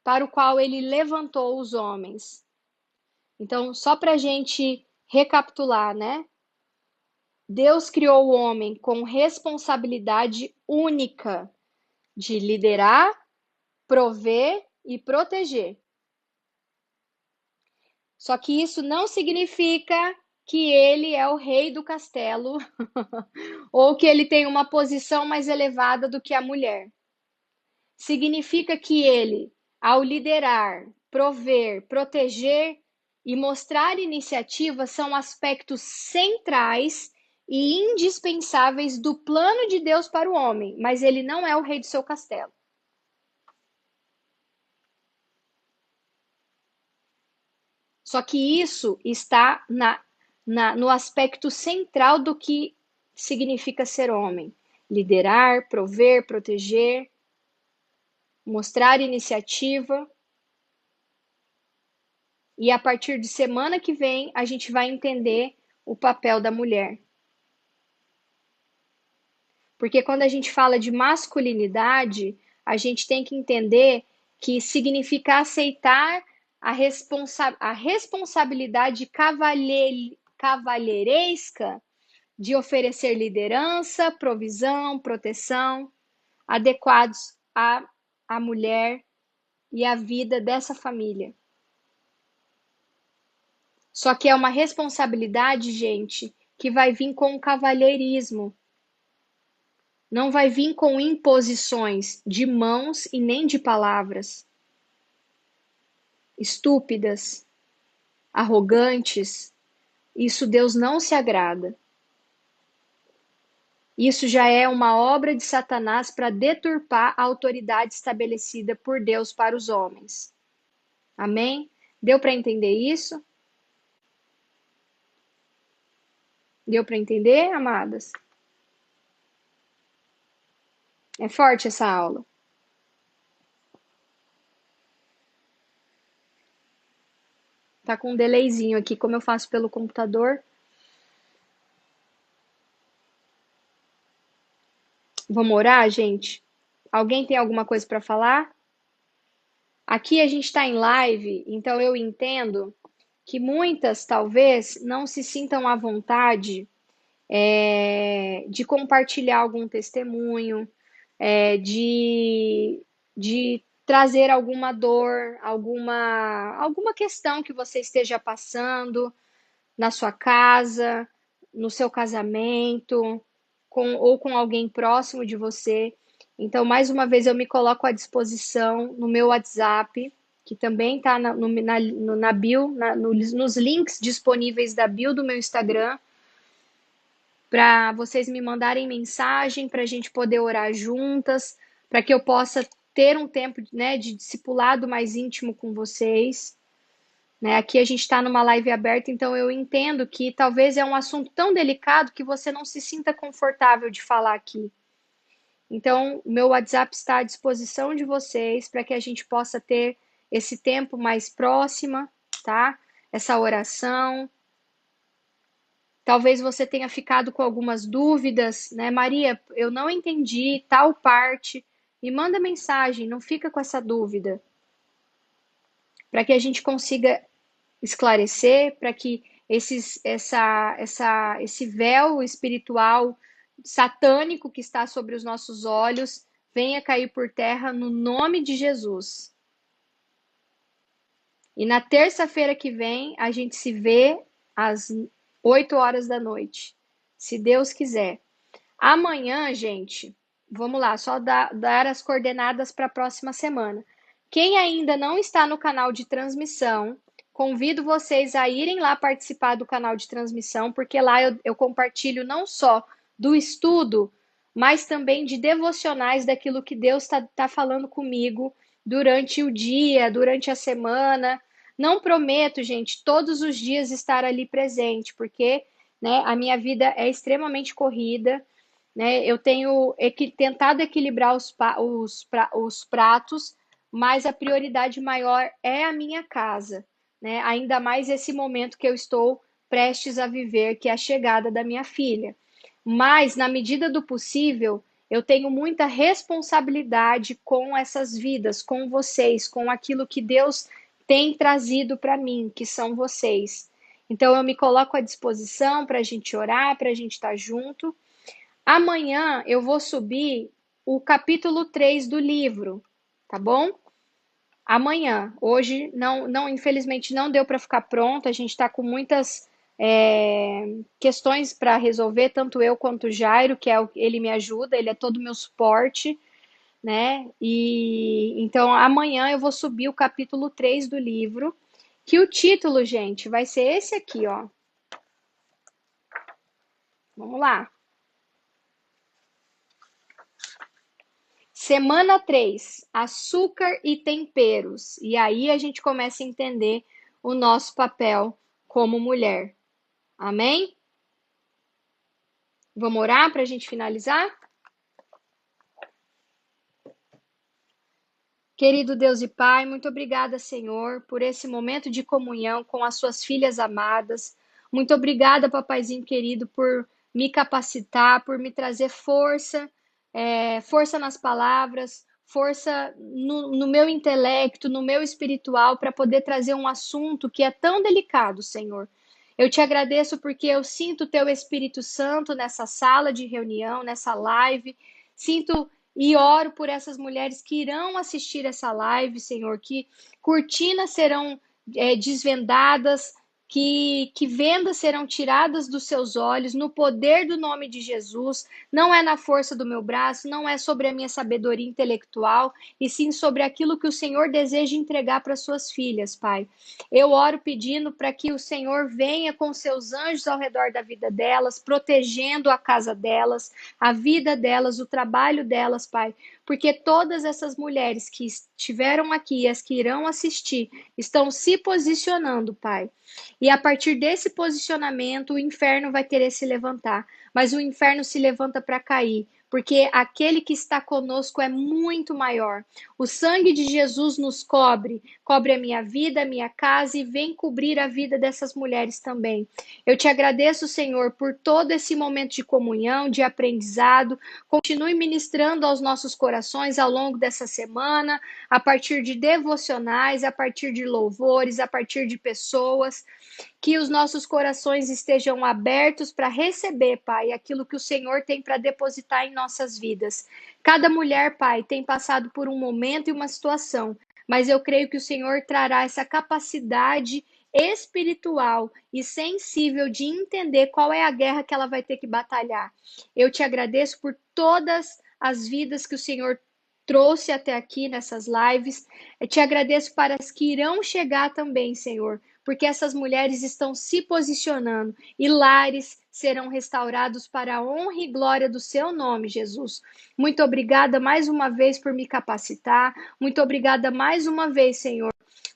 para o qual ele levantou os homens. Então, só para a gente recapitular, né? Deus criou o homem com responsabilidade única de liderar, prover e proteger. Só que isso não significa que ele é o rei do castelo ou que ele tem uma posição mais elevada do que a mulher. Significa que ele, ao liderar, prover, proteger e mostrar iniciativa, são aspectos centrais e indispensáveis do plano de Deus para o homem, mas ele não é o rei do seu castelo. Só que isso está no aspecto central do que significa ser homem: liderar, prover, proteger, mostrar iniciativa. E a partir de semana que vem, a gente vai entender o papel da mulher. Porque quando a gente fala de masculinidade, a gente tem que entender que significa aceitar a responsabilidade cavalheiresca de oferecer liderança, provisão, proteção adequados à mulher e à vida dessa família. Só que é uma responsabilidade, gente, que vai vir com o cavalheirismo. Não vai vir com imposições de mãos e nem de palavras estúpidas, arrogantes. Isso Deus não se agrada. Isso já é uma obra de Satanás para deturpar a autoridade estabelecida por Deus para os homens. Amém? Deu para entender isso? Deu para entender, amadas? É forte essa aula. Tá com um delayzinho aqui, como eu faço pelo computador. Vamos orar, gente? Alguém tem alguma coisa para falar? Aqui a gente está em live, então eu entendo que muitas talvez não se sintam à vontade de compartilhar algum testemunho, de trazer alguma dor, alguma questão que você esteja passando na sua casa, no seu casamento, ou com alguém próximo de você. Então, mais uma vez, eu me coloco à disposição no meu WhatsApp, que também está na bio, nos links disponíveis da bio do meu Instagram. para vocês me mandarem mensagem, para a gente poder orar juntas, para que eu possa ter um tempo, né, de discipulado mais íntimo com vocês. Né? Aqui a gente está numa live aberta, então eu entendo que talvez é um assunto tão delicado que você não se sinta confortável de falar aqui. Então, o meu WhatsApp está à disposição de vocês para que a gente possa ter esse tempo mais próxima, tá? Essa oração. Talvez você tenha ficado com algumas dúvidas, né? Maria, eu não entendi tal parte. Me manda mensagem, não fica com essa dúvida. Para que a gente consiga esclarecer, para que esse véu espiritual satânico que está sobre os nossos olhos venha cair por terra no nome de Jesus. E na terça-feira que vem, a gente se vê às 8 horas da noite, se Deus quiser. Amanhã, gente, vamos lá, só dar as coordenadas para a próxima semana. Quem ainda não está no canal de transmissão, convido vocês a irem lá participar do canal de transmissão, porque lá eu compartilho não só do estudo, mas também de devocionais daquilo que Deus está falando comigo durante o dia, durante a semana. Não prometo, gente, todos os dias estar ali presente, porque né, a minha vida é extremamente corrida, né? Eu tenho tentado equilibrar os pratos, mas a prioridade maior é a minha casa, né? Ainda mais esse momento que eu estou prestes a viver, que é a chegada da minha filha. Mas, na medida do possível, eu tenho muita responsabilidade com essas vidas, com vocês, com aquilo que Deus tem trazido para mim, que são vocês. Então, eu me coloco à disposição para a gente orar, para a gente estar junto. Amanhã eu vou subir o capítulo 3 do livro, tá bom? Amanhã. Hoje, infelizmente, não deu para ficar pronto. A gente está com muitas questões para resolver, tanto eu quanto o Jairo, ele me ajuda, ele é todo meu suporte, né? E então amanhã eu vou subir o capítulo 3 do livro, que o título, gente, vai ser esse aqui, ó. Vamos lá. Semana 3, açúcar e temperos. E aí a gente começa a entender o nosso papel como mulher. Amém? Vamos orar para a gente finalizar? Querido Deus e Pai, muito obrigada, Senhor, por esse momento de comunhão com as suas filhas amadas. Muito obrigada, papaizinho querido, por me capacitar, por me trazer força, força nas palavras, força no meu intelecto, no meu espiritual, para poder trazer um assunto que é tão delicado, Senhor. Eu te agradeço porque eu sinto o teu Espírito Santo nessa sala de reunião, nessa live. Sinto e oro por essas mulheres que irão assistir essa live, Senhor, que cortinas serão desvendadas, que vendas serão tiradas dos seus olhos, no poder do nome de Jesus. Não é na força do meu braço, não é sobre a minha sabedoria intelectual, e sim sobre aquilo que o Senhor deseja entregar para suas filhas, Pai. Eu oro pedindo para que o Senhor venha com seus anjos ao redor da vida delas, protegendo a casa delas, a vida delas, o trabalho delas, Pai. Porque todas essas mulheres que estiveram aqui e as que irão assistir estão se posicionando, Pai. E a partir desse posicionamento, o inferno vai querer se levantar. Mas o inferno se levanta para cair, porque aquele que está conosco é muito maior. O sangue de Jesus nos cobre a minha vida, a minha casa e vem cobrir a vida dessas mulheres também. Eu te agradeço, Senhor, por todo esse momento de comunhão, de aprendizado. Continue ministrando aos nossos corações ao longo dessa semana, a partir de devocionais, a partir de louvores, a partir de pessoas. Que os nossos corações estejam abertos para receber, Pai, aquilo que o Senhor tem para depositar em nossas vidas. Cada mulher, Pai, tem passado por um momento e uma situação, mas eu creio que o Senhor trará essa capacidade espiritual e sensível de entender qual é a guerra que ela vai ter que batalhar. Eu te agradeço por todas as vidas que o Senhor trouxe até aqui nessas lives. Eu te agradeço para as que irão chegar também, Senhor, porque essas mulheres estão se posicionando e lares serão restaurados para a honra e glória do seu nome, Jesus. Muito obrigada mais uma vez por me capacitar, muito obrigada mais uma vez, Senhor,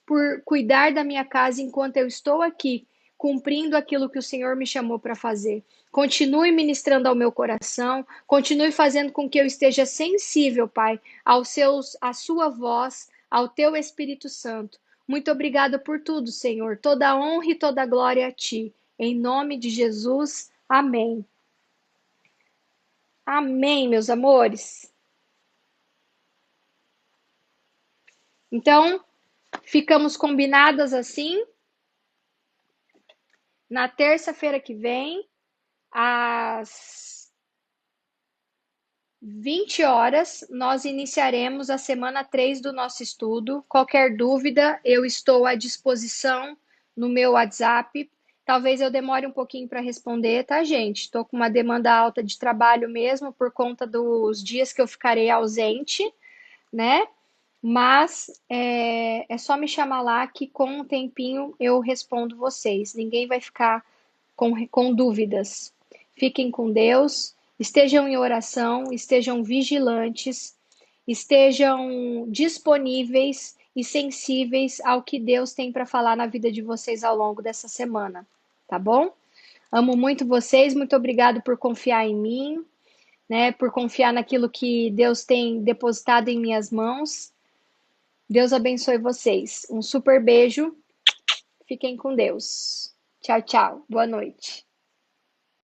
por cuidar da minha casa enquanto eu estou aqui, cumprindo aquilo que o Senhor me chamou para fazer. Continue ministrando ao meu coração, continue fazendo com que eu esteja sensível, Pai, à sua voz, ao teu Espírito Santo. Muito obrigada por tudo, Senhor. Toda a honra e toda a glória a ti. Em nome de Jesus. Amém. Amém, meus amores. Então, ficamos combinadas assim. Na terça-feira que vem, às 20 horas, nós iniciaremos a semana 3 do nosso estudo. Qualquer dúvida, eu estou à disposição no meu WhatsApp. Talvez eu demore um pouquinho para responder, tá, gente? Estou com uma demanda alta de trabalho mesmo por conta dos dias que eu ficarei ausente, né? Mas é só me chamar lá que com um tempinho eu respondo vocês. Ninguém vai ficar com dúvidas. Fiquem com Deus, estejam em oração, estejam vigilantes, estejam disponíveis e sensíveis ao que Deus tem para falar na vida de vocês ao longo dessa semana, tá bom? Amo muito vocês, muito obrigado por confiar em mim, né? Por confiar naquilo que Deus tem depositado em minhas mãos. Deus abençoe vocês. Um super beijo. Fiquem com Deus. Tchau, tchau. Boa noite.